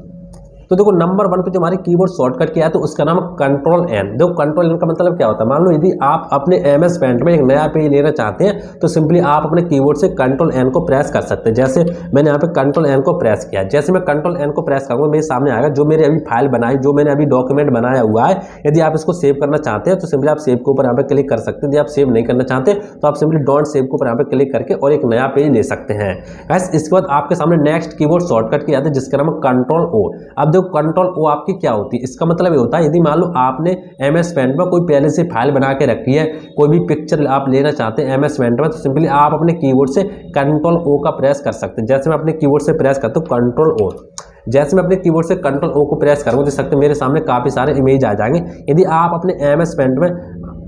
तो देखो नंबर 1 पे जो हमारे कीबोर्ड शॉर्टकट किया है तो उसका नाम है कंट्रोल N। देखो कंट्रोल N का मतलब क्या होता है, मान लो यदि आप अपने MS पेंट में एक नया पेज लेना चाहते हैं तो सिंपली आप अपने कीबोर्ड से कंट्रोल N को प्रेस कर सकते हैं। जैसे मैंने यहाँ पे कंट्रोल N को प्रेस किया, जैसे मैं कंट्रोल N को प्रेस करूँगा मेरे सामने आएगा जो मेरी अभी फाइल बनाई, जो मैंने अभी डॉक्यूमेंट बनाया हुआ है। यदि आप इसको सेव करना चाहते हैं तो सिंपली आप सेव के ऊपर यहाँ पे क्लिक कर सकते हैं। यदि आप सेव नहीं करना चाहते तो आप सिंपली डोंट सेव के ऊपर यहाँ पे क्लिक करके और एक नया पेज ले सकते हैं। गाइस इसके बाद आपके सामने नेक्स्ट कीबोर्ड शॉर्टकट की आती है जिसका नाम है कंट्रोल O। अब देखो कंट्रोल ओ आपकी क्या होती है, इसका मतलब ये होता है यदि मान लो आपने MS पेंट में कोई पहले से फाइल बना के रखी है, कोई भी पिक्चर आप लेना चाहते हैं MS पेंट में, तो सिंपली आप अपने कीबोर्ड से कंट्रोल ओ का प्रेस कर सकते हैं। जैसे मैं अपने कीबोर्ड से प्रेस करता हूँ कंट्रोल ओ, जैसे मैं अपने कीबोर्ड से कंट्रोल ओ को प्रेस करूँगा देख सकते हैं मेरे सामने काफ़ी सारे इमेज आ जाएंगे। यदि आप अपने MS पेंट में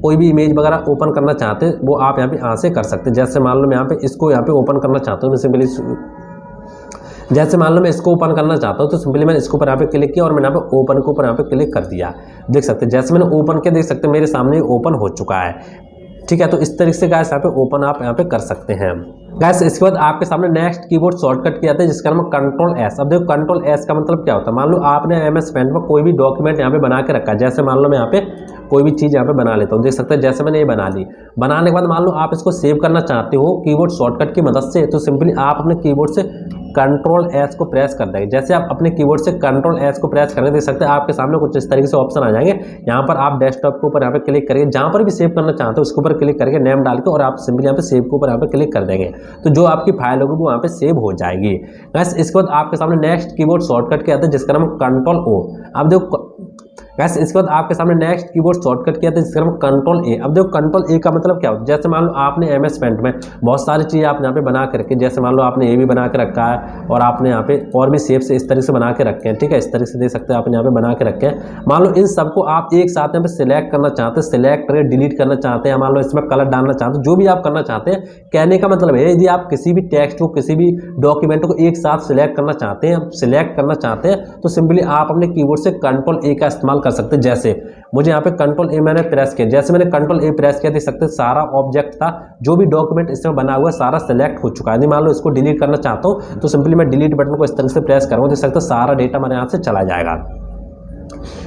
कोई भी इमेज वगैरह ओपन करना चाहते हैं वो आप यहाँ पे यहाँ से कर सकते हैं। जैसे मान लो मैं यहाँ पे इसको यहाँ पे ओपन करना चाहता हूँ, मैं सिंपली जैसे मान लो मैं इसको ओपन करना चाहता हूँ तो सिंपली मैंने इसके ऊपर यहाँ पे क्लिक किया और मैंने यहाँ पे ओपन के ऊपर यहाँ पे क्लिक कर दिया। देख सकते हैं जैसे मैंने ओपन किया, देख सकते हैं मेरे सामने ओपन हो चुका है। ठीक है, तो इस तरीके से गाइस यहाँ पे ओपन आप यहाँ पे कर सकते हैं। गाइस इसके बाद आपके सामने नेक्स्ट कीबोर्ड शॉर्टकट किया आता है जिसका नाम कंट्रोल एस। अब देखो कंट्रोल एस का मतलब क्या होता है, मान लो आपने MS पेंट में कोई भी डॉक्यूमेंट यहाँ पे बना के रखा है। जैसे मान लो मैं यहाँ पे कोई भी चीज़ यहाँ पे बना लेता हूँ, देख सकते हैं जैसे मैंने ये बना ली। बनाने के बाद मान लो आप इसको सेव करना चाहते हो कीबोर्ड शॉर्टकट की मदद से, तो सिंपली आप अपने कीबोर्ड से कंट्रोल एस को प्रेस कर देंगे। जैसे आप अपने कीबोर्ड से कंट्रोल एस को प्रेस करेंगे देख सकते हैं आपके सामने कुछ इस तरीके से ऑप्शन आ जाएंगे। यहाँ पर आप डेस्कटॉप के ऊपर यहाँ पे क्लिक करिए, जहाँ पर भी सेव करना चाहते हो उसके ऊपर क्लिक करके नेम डाल के और आप सिंपली यहाँ पे सेव के ऊपर यहाँ पे क्लिक कर देंगे, तो जो आपकी फाइल होगी वो यहाँ पे सेव हो जाएगी। गाइस इसके बाद आपके सामने नेक्स्ट कीबोर्ड शॉर्टकट क्या आता है जिसका नाम कंट्रोल ओ। अब देखो गाइस इसके बाद आपके सामने नेक्स्ट कीबोर्ड शॉर्टकट किया था जिसका नाम कंट्रोल ए। अब देखो कंट्रोल ए का मतलब क्या होता है, जैसे मान लो आपने MS पेंट में बहुत सारी चीज़ें आप यहाँ पे बना के रखी, जैसे मान लो आपने ये भी बना के रखा है और आपने यहाँ पे और भी शेप से इस तरीके से बना के रखे हैं। ठीक है, इस तरीके से देख सकते हैं आपने यहाँ पे बना के रखे हैं। मान लो इन सबको आप एक साथ यहाँ पे सिलेक्ट करना चाहते हैं, सिलेक्ट करके डिलीट करना चाहते हैं, मान लो इसमें कलर डालना चाहते हैं, जो भी आप करना चाहते हैं। कहने का मतलब है यदि आप किसी भी टेक्स्ट को किसी भी डॉक्यूमेंट को एक साथ सिलेक्ट करना चाहते हैं, सिलेक्ट करना चाहते हैं, तो सिंपली आप अपने कीबोर्ड से कंट्रोल ए का इस्तेमाल कर सकते हैं। जैसे मुझे यहाँ पे कंट्रोल ए मैंने प्रेस किया, जैसे मैंने कंट्रोल ए प्रेस किया देख सकते हैं सारा ऑब्जेक्ट था जो भी डॉक्यूमेंट इसमें बना हुआ है सारा सिलेक्ट हो चुका है। यदि मान लो इसको डिलीट करना चाहता हूँ तो सिंपली मैं डिलीट बटन को इस तरह से प्रेस करूँगा, देख सकते हैं सारा डेटा मेरे यहाँ से चला जाएगा।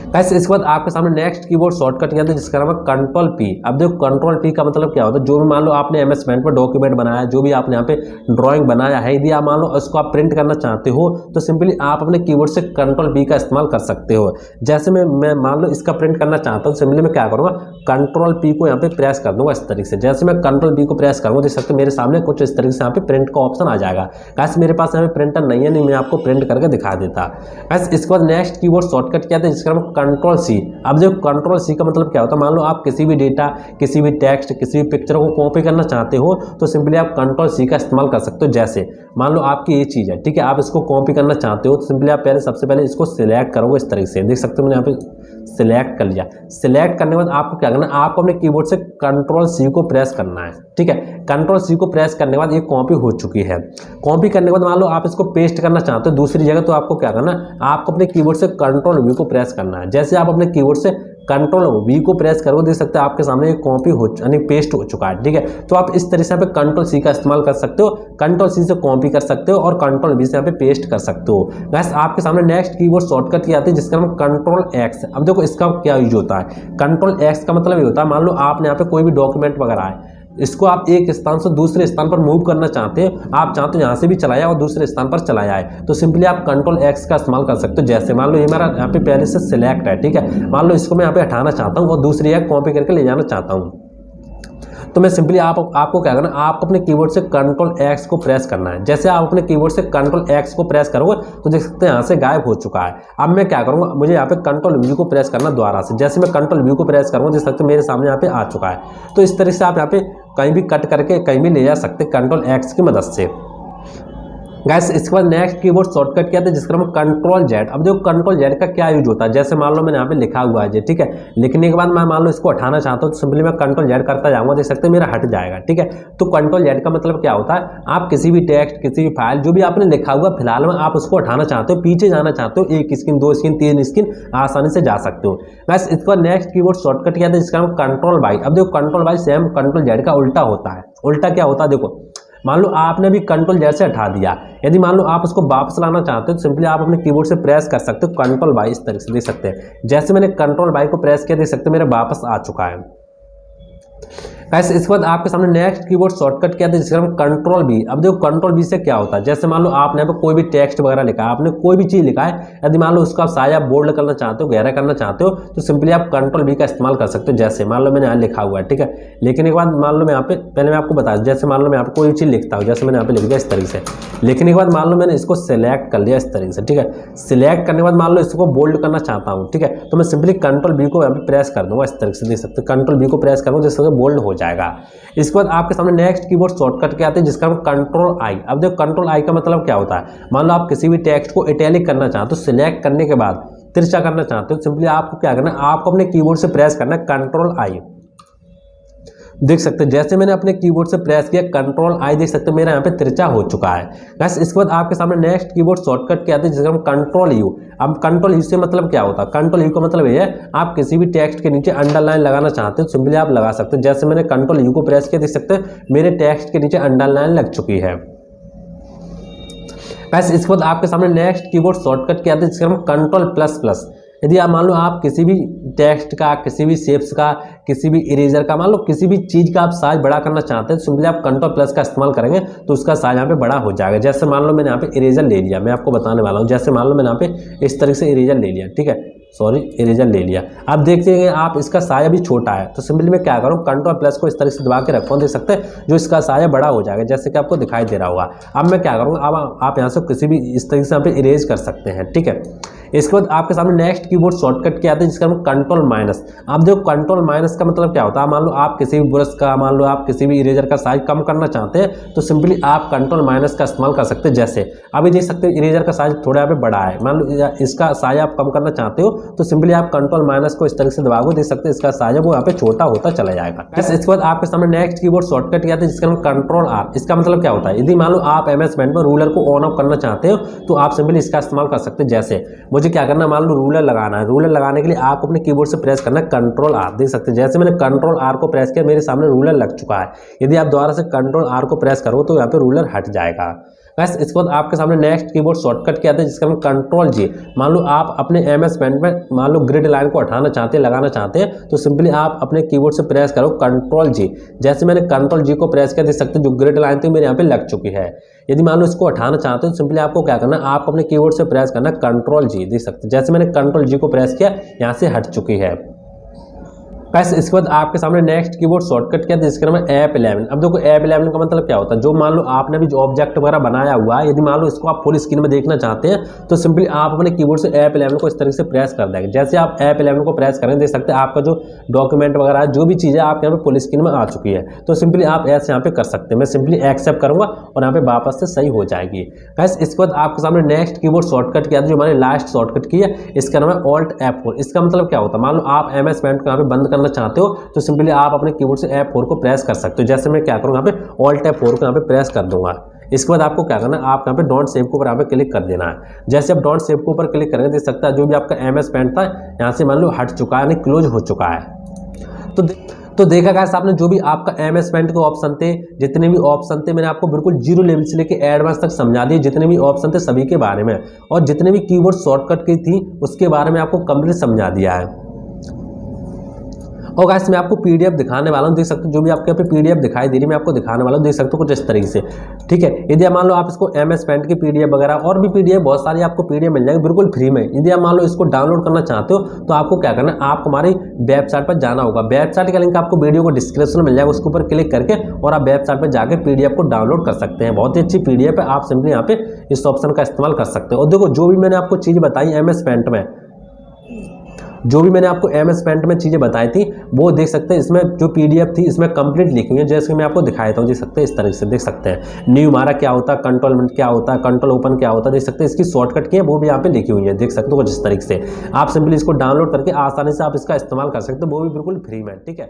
गाइस इसके बाद आपके सामने नेक्स्ट कीबोर्ड शॉर्टकट किया था जिसका नाम है कंट्रोल पी। अब देखो कंट्रोल पी का मतलब क्या होता है, जो भी मान लो आपने MS पेंट पर डॉक्यूमेंट बनाया, जो भी आपने यहाँ पे ड्राइंग बनाया है, यदि आप मान लो उसको आप प्रिंट करना चाहते हो तो सिंपली आप अपने कीबोर्ड से कंट्रोल पी का इस्तेमाल कर सकते हो। जैसे मैं मान लो इसका प्रिंट करना चाहता हूँ, सिंपली मैं क्या करूँगा कंट्रोल पी को यहाँ पे प्रेस कर दूंगा इस तरीके से। जैसे मैं कंट्रोल पी को प्रेस करूँगा देख सकते मेरे सामने कुछ इस तरीके से यहाँ पे प्रिंट का ऑप्शन आ जाएगा। गाइस मेरे पास यहाँ पे प्रिंटर नहीं है, नहीं मैं आपको प्रिंट करके दिखा देता। गाइस इसके बाद नेक्स्ट कीबोर्ड शॉर्टकट किया था जिसका नाम कंट्रोल सी। अब देखो कंट्रोल सी का मतलब क्या होता है, मान लो आप किसी भी डेटा, किसी भी टेक्स्ट, किसी भी पिक्चर को कॉपी करना चाहते हो तो सिंपली आप कंट्रोल सी का इस्तेमाल कर सकते हो। जैसे मान लो आपकी ये चीज़ है, ठीक है, आप इसको कॉपी करना चाहते हो तो सिंपली आप सबसे पहले इसको सिलेक्ट करोगे इस तरीके से, देख सकते हो मैंने यहाँ पे सिलेक्ट कर लिया। सिलेक्ट करने के बाद आपको क्या करना है, आपको अपने कीबोर्ड से कंट्रोल सी को प्रेस करना है। ठीक है, कंट्रोल सी को प्रेस करने के बाद ये कॉपी हो चुकी है। कॉपी करने के बाद मान लो आप इसको पेस्ट करना चाहते हो दूसरी जगह, तो आपको क्या करना है, आपको अपने कीबोर्ड से कंट्रोल वी को प्रेस करना है। जैसे आप अपने कीबोर्ड से कंट्रोल वी को प्रेस करोगे देख सकते हैं आपके सामने एक कॉपी हो यानी पेस्ट हो चुका है। ठीक है, तो आप इस तरह से यहाँ पे कंट्रोल सी का इस्तेमाल कर सकते हो, कंट्रोल सी से कॉपी कर सकते हो और कंट्रोल वी से यहाँ पे पेस्ट कर सकते हो। गाइस आपके सामने नेक्स्ट कीबोर्ड शॉर्टकट की आती है जिसका नाम कंट्रोल एक्स। अब देखो इसका क्या यूज होता है, कंट्रोल एक्स का मतलब ये होता है, मान लो आपने यहाँ पे कोई भी डॉक्यूमेंट वगैरह है, इसको आप एक स्थान से दूसरे स्थान पर मूव करना चाहते हैं, आप चाहते हो यहाँ से भी चलाया और दूसरे स्थान पर चलाया है, तो सिंपली आप कंट्रोल एक्स का इस्तेमाल कर सकते हो। जैसे मान लो ये मेरा यहाँ पे पहले से सिलेक्ट है, ठीक है, मान लो इसको मैं यहाँ पे हटाना चाहता हूँ और दूसरी जगह कॉपी करके ले जाना चाहता हूँ, तो मैं सिंपली आपको क्या करना है, आपको अपने कीबोर्ड से कंट्रोल एक्स को प्रेस करना है। जैसे आप अपने कीबोर्ड से कंट्रोल एक्स को प्रेस करोगे तो देख सकते हैं यहाँ से गायब हो चुका है। अब मैं क्या करूँगा, मुझे यहाँ पे कंट्रोल वी को प्रेस करना दोबारा से। जैसे मैं कंट्रोल वी को प्रेस करूँगा देख सकते हैं मेरे सामने यहाँ पे आ चुका है। तो इस तरह से आप यहाँ पे कहीं भी कट करके कहीं भी ले जा सकते हैं कंट्रोल एक्स की मदद से। गाइस इसके बाद नेक्स्ट कीबोर्ड शॉर्टकट क्या था जिसका नाम कंट्रोल जेड। अब देखो कंट्रोल जेड का क्या यूज होता है, जैसे मान लो मैंने यहाँ पे लिखा हुआ है, ठीक है, लिखने के बाद मैं मान लो इसको हटाना चाहता हूँ तो सिंपली मैं कंट्रोल जेड करता जाऊंगा, देख सकते हैं मेरा हट जाएगा। ठीक है, तो कंट्रोल जेड का मतलब क्या होता है, आप किसी भी टेक्स्ट, किसी भी फाइल जो भी आपने लिखा हुआ फिलहाल में आप उसको हटाना चाहते हो, पीछे जाना चाहते हो, एक स्क्रीन, दो स्क्रीन, तीन स्क्रीन, आसानी से जा सकते हो। गाइस इसके बाद नेक्स्ट कीबोर्ड शॉर्टकट क्या था जिसका नाम कंट्रोल वाई। अब देखो control Y same control Z का उल्टा होता है। उल्टा क्या होता है, देखो मान लो आपने भी कंट्रोल जेड से हटा दिया, यदि मान लो आप उसको वापस लाना चाहते हो तो सिंपली आप अपने कीबोर्ड से प्रेस कर सकते हो कंट्रोल वाई इस तरह से, देख सकते हैं। जैसे मैंने कंट्रोल वाई को प्रेस किया देख सकते हैं मेरा वापस आ चुका है। गाइस इसके बाद आपके सामने नेक्स्ट कीबोर्ड शॉर्टकट क्या है जिसका नाम कंट्रोल बी। अब देखो कंट्रोल बी से क्या होता है, जैसे मान लो आपने यहाँ पे कोई भी टेक्स्ट वगैरह लिखा है, आपने कोई भी चीज लिखा है, यदि मान लो उसको आप साया बोल्ड करना चाहते हो, गहरा करना चाहते हो, तो सिंपली आप कंट्रोल बी का इस्तेमाल कर सकते हो। जैसे मान लो मैंने यहाँ लिखा हुआ है, ठीक है, लिखने के बाद मान लो मैं यहाँ पे पहले मैं आपको बता दूं, जैसे मान लो मैं यहाँ पे कोई चीज लिखता हूँ, जैसे मैंने यहाँ पे लिख दिया इस तरीके से, लिखने के बाद मान लो मैंने इसको सिलेक्ट कर लिया इस तरीके से, ठीक है, सिलेक्ट करने के बाद मान लो इसको बोल्ड करना चाहता हूँ, ठीक है, तो मैं सिंपली कंट्रोल बी को यहाँ पे प्रेस कर दूंगा इस तरीके से, देख सकते हो कंट्रोल बी को प्रेस करूंगा जिससे बोल्ड हो जाएगा। इसके बाद आपके सामने नेक्स्ट कीबोर्ड शॉर्टकट क्या आते हैं जिसका नाम कंट्रोल आई। अब देखो कंट्रोल आई का मतलब क्या होता है, मान लो आप किसी भी टेक्स्ट को इटैलिक करना चाहते हो, सिलेक्ट करने के बाद तिरछा करना चाहते हो, सिंपली आपको क्या करना है, आपको अपने कीबोर्ड से प्रेस करना है कंट्रोल आई। देख सकते हैं जैसे मैंने अपने कीबोर्ड से प्रेस किया कंट्रोल आई, देख सकते हैं मेरा यहाँ पे तिरछा हो चुका है। गाइस इसके बाद आपके सामने नेक्स्ट कीबोर्ड शॉर्टकट क्या आते हैं जिसका नाम कंट्रोल यू। अब कंट्रोल यू से मतलब क्या होता है, कंट्रोल यू का मतलब ये है आप किसी भी टेक्स्ट के नीचे अंडरलाइन लगाना चाहते हो, सिंपली आप लगा सकते हो। जैसे मैंने कंट्रोल यू को प्रेस किया, देख सकते हैं मेरे टेक्स्ट के नीचे अंडरलाइन लग चुकी है। गाइस इसके बाद आपके सामने नेक्स्ट कीबोर्ड शॉर्टकट क्या आते हैं जिसका नाम कंट्रोल प्लस प्लस। यदि आप मान लो आप किसी भी टेक्स्ट का, किसी भी शेप्स का, किसी भी इरेजर का, मान लो किसी भी चीज का आप साइज बड़ा करना चाहते हैं, तो सिंपली आप कंट्रोल प्लस का इस्तेमाल करेंगे तो उसका साइज यहाँ पे बड़ा हो जाएगा। जैसे मान लो मैंने यहाँ पे इरेजर ले लिया, मैं आपको बताने वाला हूँ, जैसे मान लो मैंने यहाँ पे इस तरीके से इरेजर ले लिया, ठीक है, सॉरी इरेजर ले लिया। आप देखते हैं आप इसका साया भी छोटा है, तो सिंपली मैं क्या करूँ कंट्रोल प्लस को इस तरह से दबा के रखूँ, देख सकते हैं जो इसका साया बड़ा हो जाएगा, जैसे कि आपको दिखाई दे रहा होगा। अब मैं क्या करूँगा, अब आप यहाँ से किसी भी इस तरीके से यहाँ पे इरेज कर सकते हैं, ठीक है। इसके बाद आपके सामने नेक्स्ट कीबोर्ड शॉर्टकट क्या आता है जिसका नाम कंट्रोल माइनस। आप देखो कंट्रोल माइनस का मतलब क्या होता है, मान लो आप किसी भी ब्रश का, मान लो आप किसी भी इरेजर का साइज कम करना चाहते हैं, तो सिंपली आप कंट्रोल माइनस का इस्तेमाल कर सकते हैं। जैसे अभी देख सकते हैं इरेजर का साइज थोड़ा यहाँ पे बड़ा है, मान लो इसका साइज आप कम करना चाहते हो, तो सिंपली आप कंट्रोल माइनस को इस तरह से दबाओगे, देख सकते हैं इसका साइज है वो यहाँ पे छोटा होता चला जाएगा। इसके बाद आपके सामने नेक्स्ट कीबोर्ड शॉर्टकट क्या आता है जिसका नाम कंट्रोल आर। इसका मतलब क्या होता है, यदि मान लो आप MS पेंट में रूलर को ऑन ऑफ करना चाहते हो, तो आप सिंपली इसका इस्तेमाल कर सकते हैं। जैसे मुझे क्या करना, मान लो रूलर लगाना है, रूलर लगाने के लिए आप अपने कीबोर्ड से प्रेस करना है कंट्रोल आर, देख सकते हैं जैसे मैंने कंट्रोल आर को प्रेस किया मेरे सामने रूलर लग चुका है। यदि आप दोबारा से कंट्रोल आर को प्रेस करो तो यहाँ पे रूलर हट जाएगा। बस इसके बाद आपके सामने नेक्स्ट कीबोर्ड शॉर्टकट क्या आता है जिसका नाम कंट्रोल जी। मान लो आप अपने MS पेंट में मान लो ग्रिड लाइन को हटाना चाहते हैं, लगाना चाहते हैं, तो सिंपली आप अपने कीबोर्ड से प्रेस करो कंट्रोल जी। जैसे मैंने कंट्रोल जी को प्रेस किया, देख सकते हैं जो ग्रिड लाइन थी मेरे यहाँ पे लग चुकी है। यदि मान लो इसको हटाना चाहते हो तो सिंपली आपको क्या करना है, आप अपने कीबोर्ड से प्रेस करना कंट्रोल जी, देख सकते हैं जैसे मैंने कंट्रोल जी को प्रेस किया यहाँ से हट चुकी है। गाइस इसके बाद आपके सामने नेक्स्ट कीबोर्ड शॉर्टकट क्या है जिसका नाम है F11। अब देखो F11 का मतलब क्या होता है, जो मान लो आपने भी जो ऑब्जेक्ट वगैरह बनाया हुआ है, यदि मान लो इसको आप फुल स्क्रीन में देखना चाहते हैं, तो सिंपली आप अपने कीबोर्ड से F11 को इस तरह से प्रेस कर देंगे। जैसे आप F11 को प्रेस करेंगे, देख सकते हैं आपका जो डॉक्यूमेंट वगैरह है, जो भी चीज़ें आप यहाँ पे फुल स्क्रीन में आ चुकी है, तो सिंपली आप ऐसे यहाँ पे कर सकते हैं। मैं सिंपली एक्सेप्ट करूंगा और यहाँ पे वापस से सही हो जाएगी। गाइस इसके बाद आपके सामने नेक्स्ट कीबोर्ड शॉर्टकट क्या है, जो हमारे लास्ट शॉर्टकट की है, इसका नाम है Alt F4। इसका मतलब क्या होता है, मान लो आप MS पेंट को यहाँ पे बंद करना चाहते हो, तो सिंपली आप अपने कीबोर्ड से F4 को प्रेस कर सकते हो। जैसे मैं क्या करूँगा, यहाँ पे Alt F4 को यहाँ पे प्रेस कर दूंगा। इसके बाद आपको क्या करना है, आप यहाँ पे डोंट सेव के ऊपर यहाँ पे क्लिक कर देना है। जैसे आप डोंट सेव के ऊपर क्लिक करेंगे, देख सकता है जो भी आपका MS पेंट था यहाँ से मान लो हट चुका है, यानी क्लोज हो चुका है। तो देखा गाइस आपने जो भी आपका MS पेंट के ऑप्शन थे, जितने भी ऑप्शन थे मैंने आपको बिल्कुल 0 लेवल से लेके एडवांस तक समझा दिए, जितने भी ऑप्शन थे सभी के बारे में, और जितने भी कीबोर्ड शॉर्टकट की थी उसके बारे में आपको कंप्लीट समझा दिया है। और गाइस मैं आपको PDF दिखाने वाला हूँ, देख सकते हो जो भी आपके यहाँ पे PDF दिखाई दे रही है मैं आपको दिखाने वाला हूँ, देख सकते हो कुछ इस तरीके से, ठीक है। यदि आप मान लो आप इसको MS पेंट की PDF वगैरह और भी PDF बहुत सारी आपको PDF मिल जाएंगे बिल्कुल फ्री में। यदि आप मान लो इसको डाउनलोड करना चाहते हो तो आपको क्या करना है, आप हमारी वेबसाइट पर जाना होगा। वेबसाइट का लिंक आपको वीडियो को डिस्क्रिप्शन में मिल जाएगा, उसके ऊपर क्लिक करके और आप वेबसाइट पर जाकर PDF को डाउनलोड कर सकते हैं। बहुत ही अच्छी PDF है, आप सिंपली यहाँ पे इस ऑप्शन का इस्तेमाल कर सकते हो। और देखो जो भी मैंने आपको चीज़ बताई MS पेंट में, जो भी मैंने आपको MS पेंट में चीज़ें बताई थी वो देख सकते हैं, इसमें जो PDF थी इसमें कंप्लीट लिखी हुई है, जैसे मैं आपको दिखाया था, देख सकते हैं इस तरह से, देख सकते हैं न्यू हमारा क्या होता है, कंट्रोल क्या होता है, कंट्रोल ओपन क्या होता है, देख सकते हैं इसकी शॉर्टकट की है वो भी यहाँ पे लिखी हुई है, देख सकते हो कुछ इस तरीके से। आप सिंपली इसको डाउनलोड करके आसानी से आप इसका इस्तेमाल कर सकते हो, वो भी बिल्कुल फ्री में, ठीक है।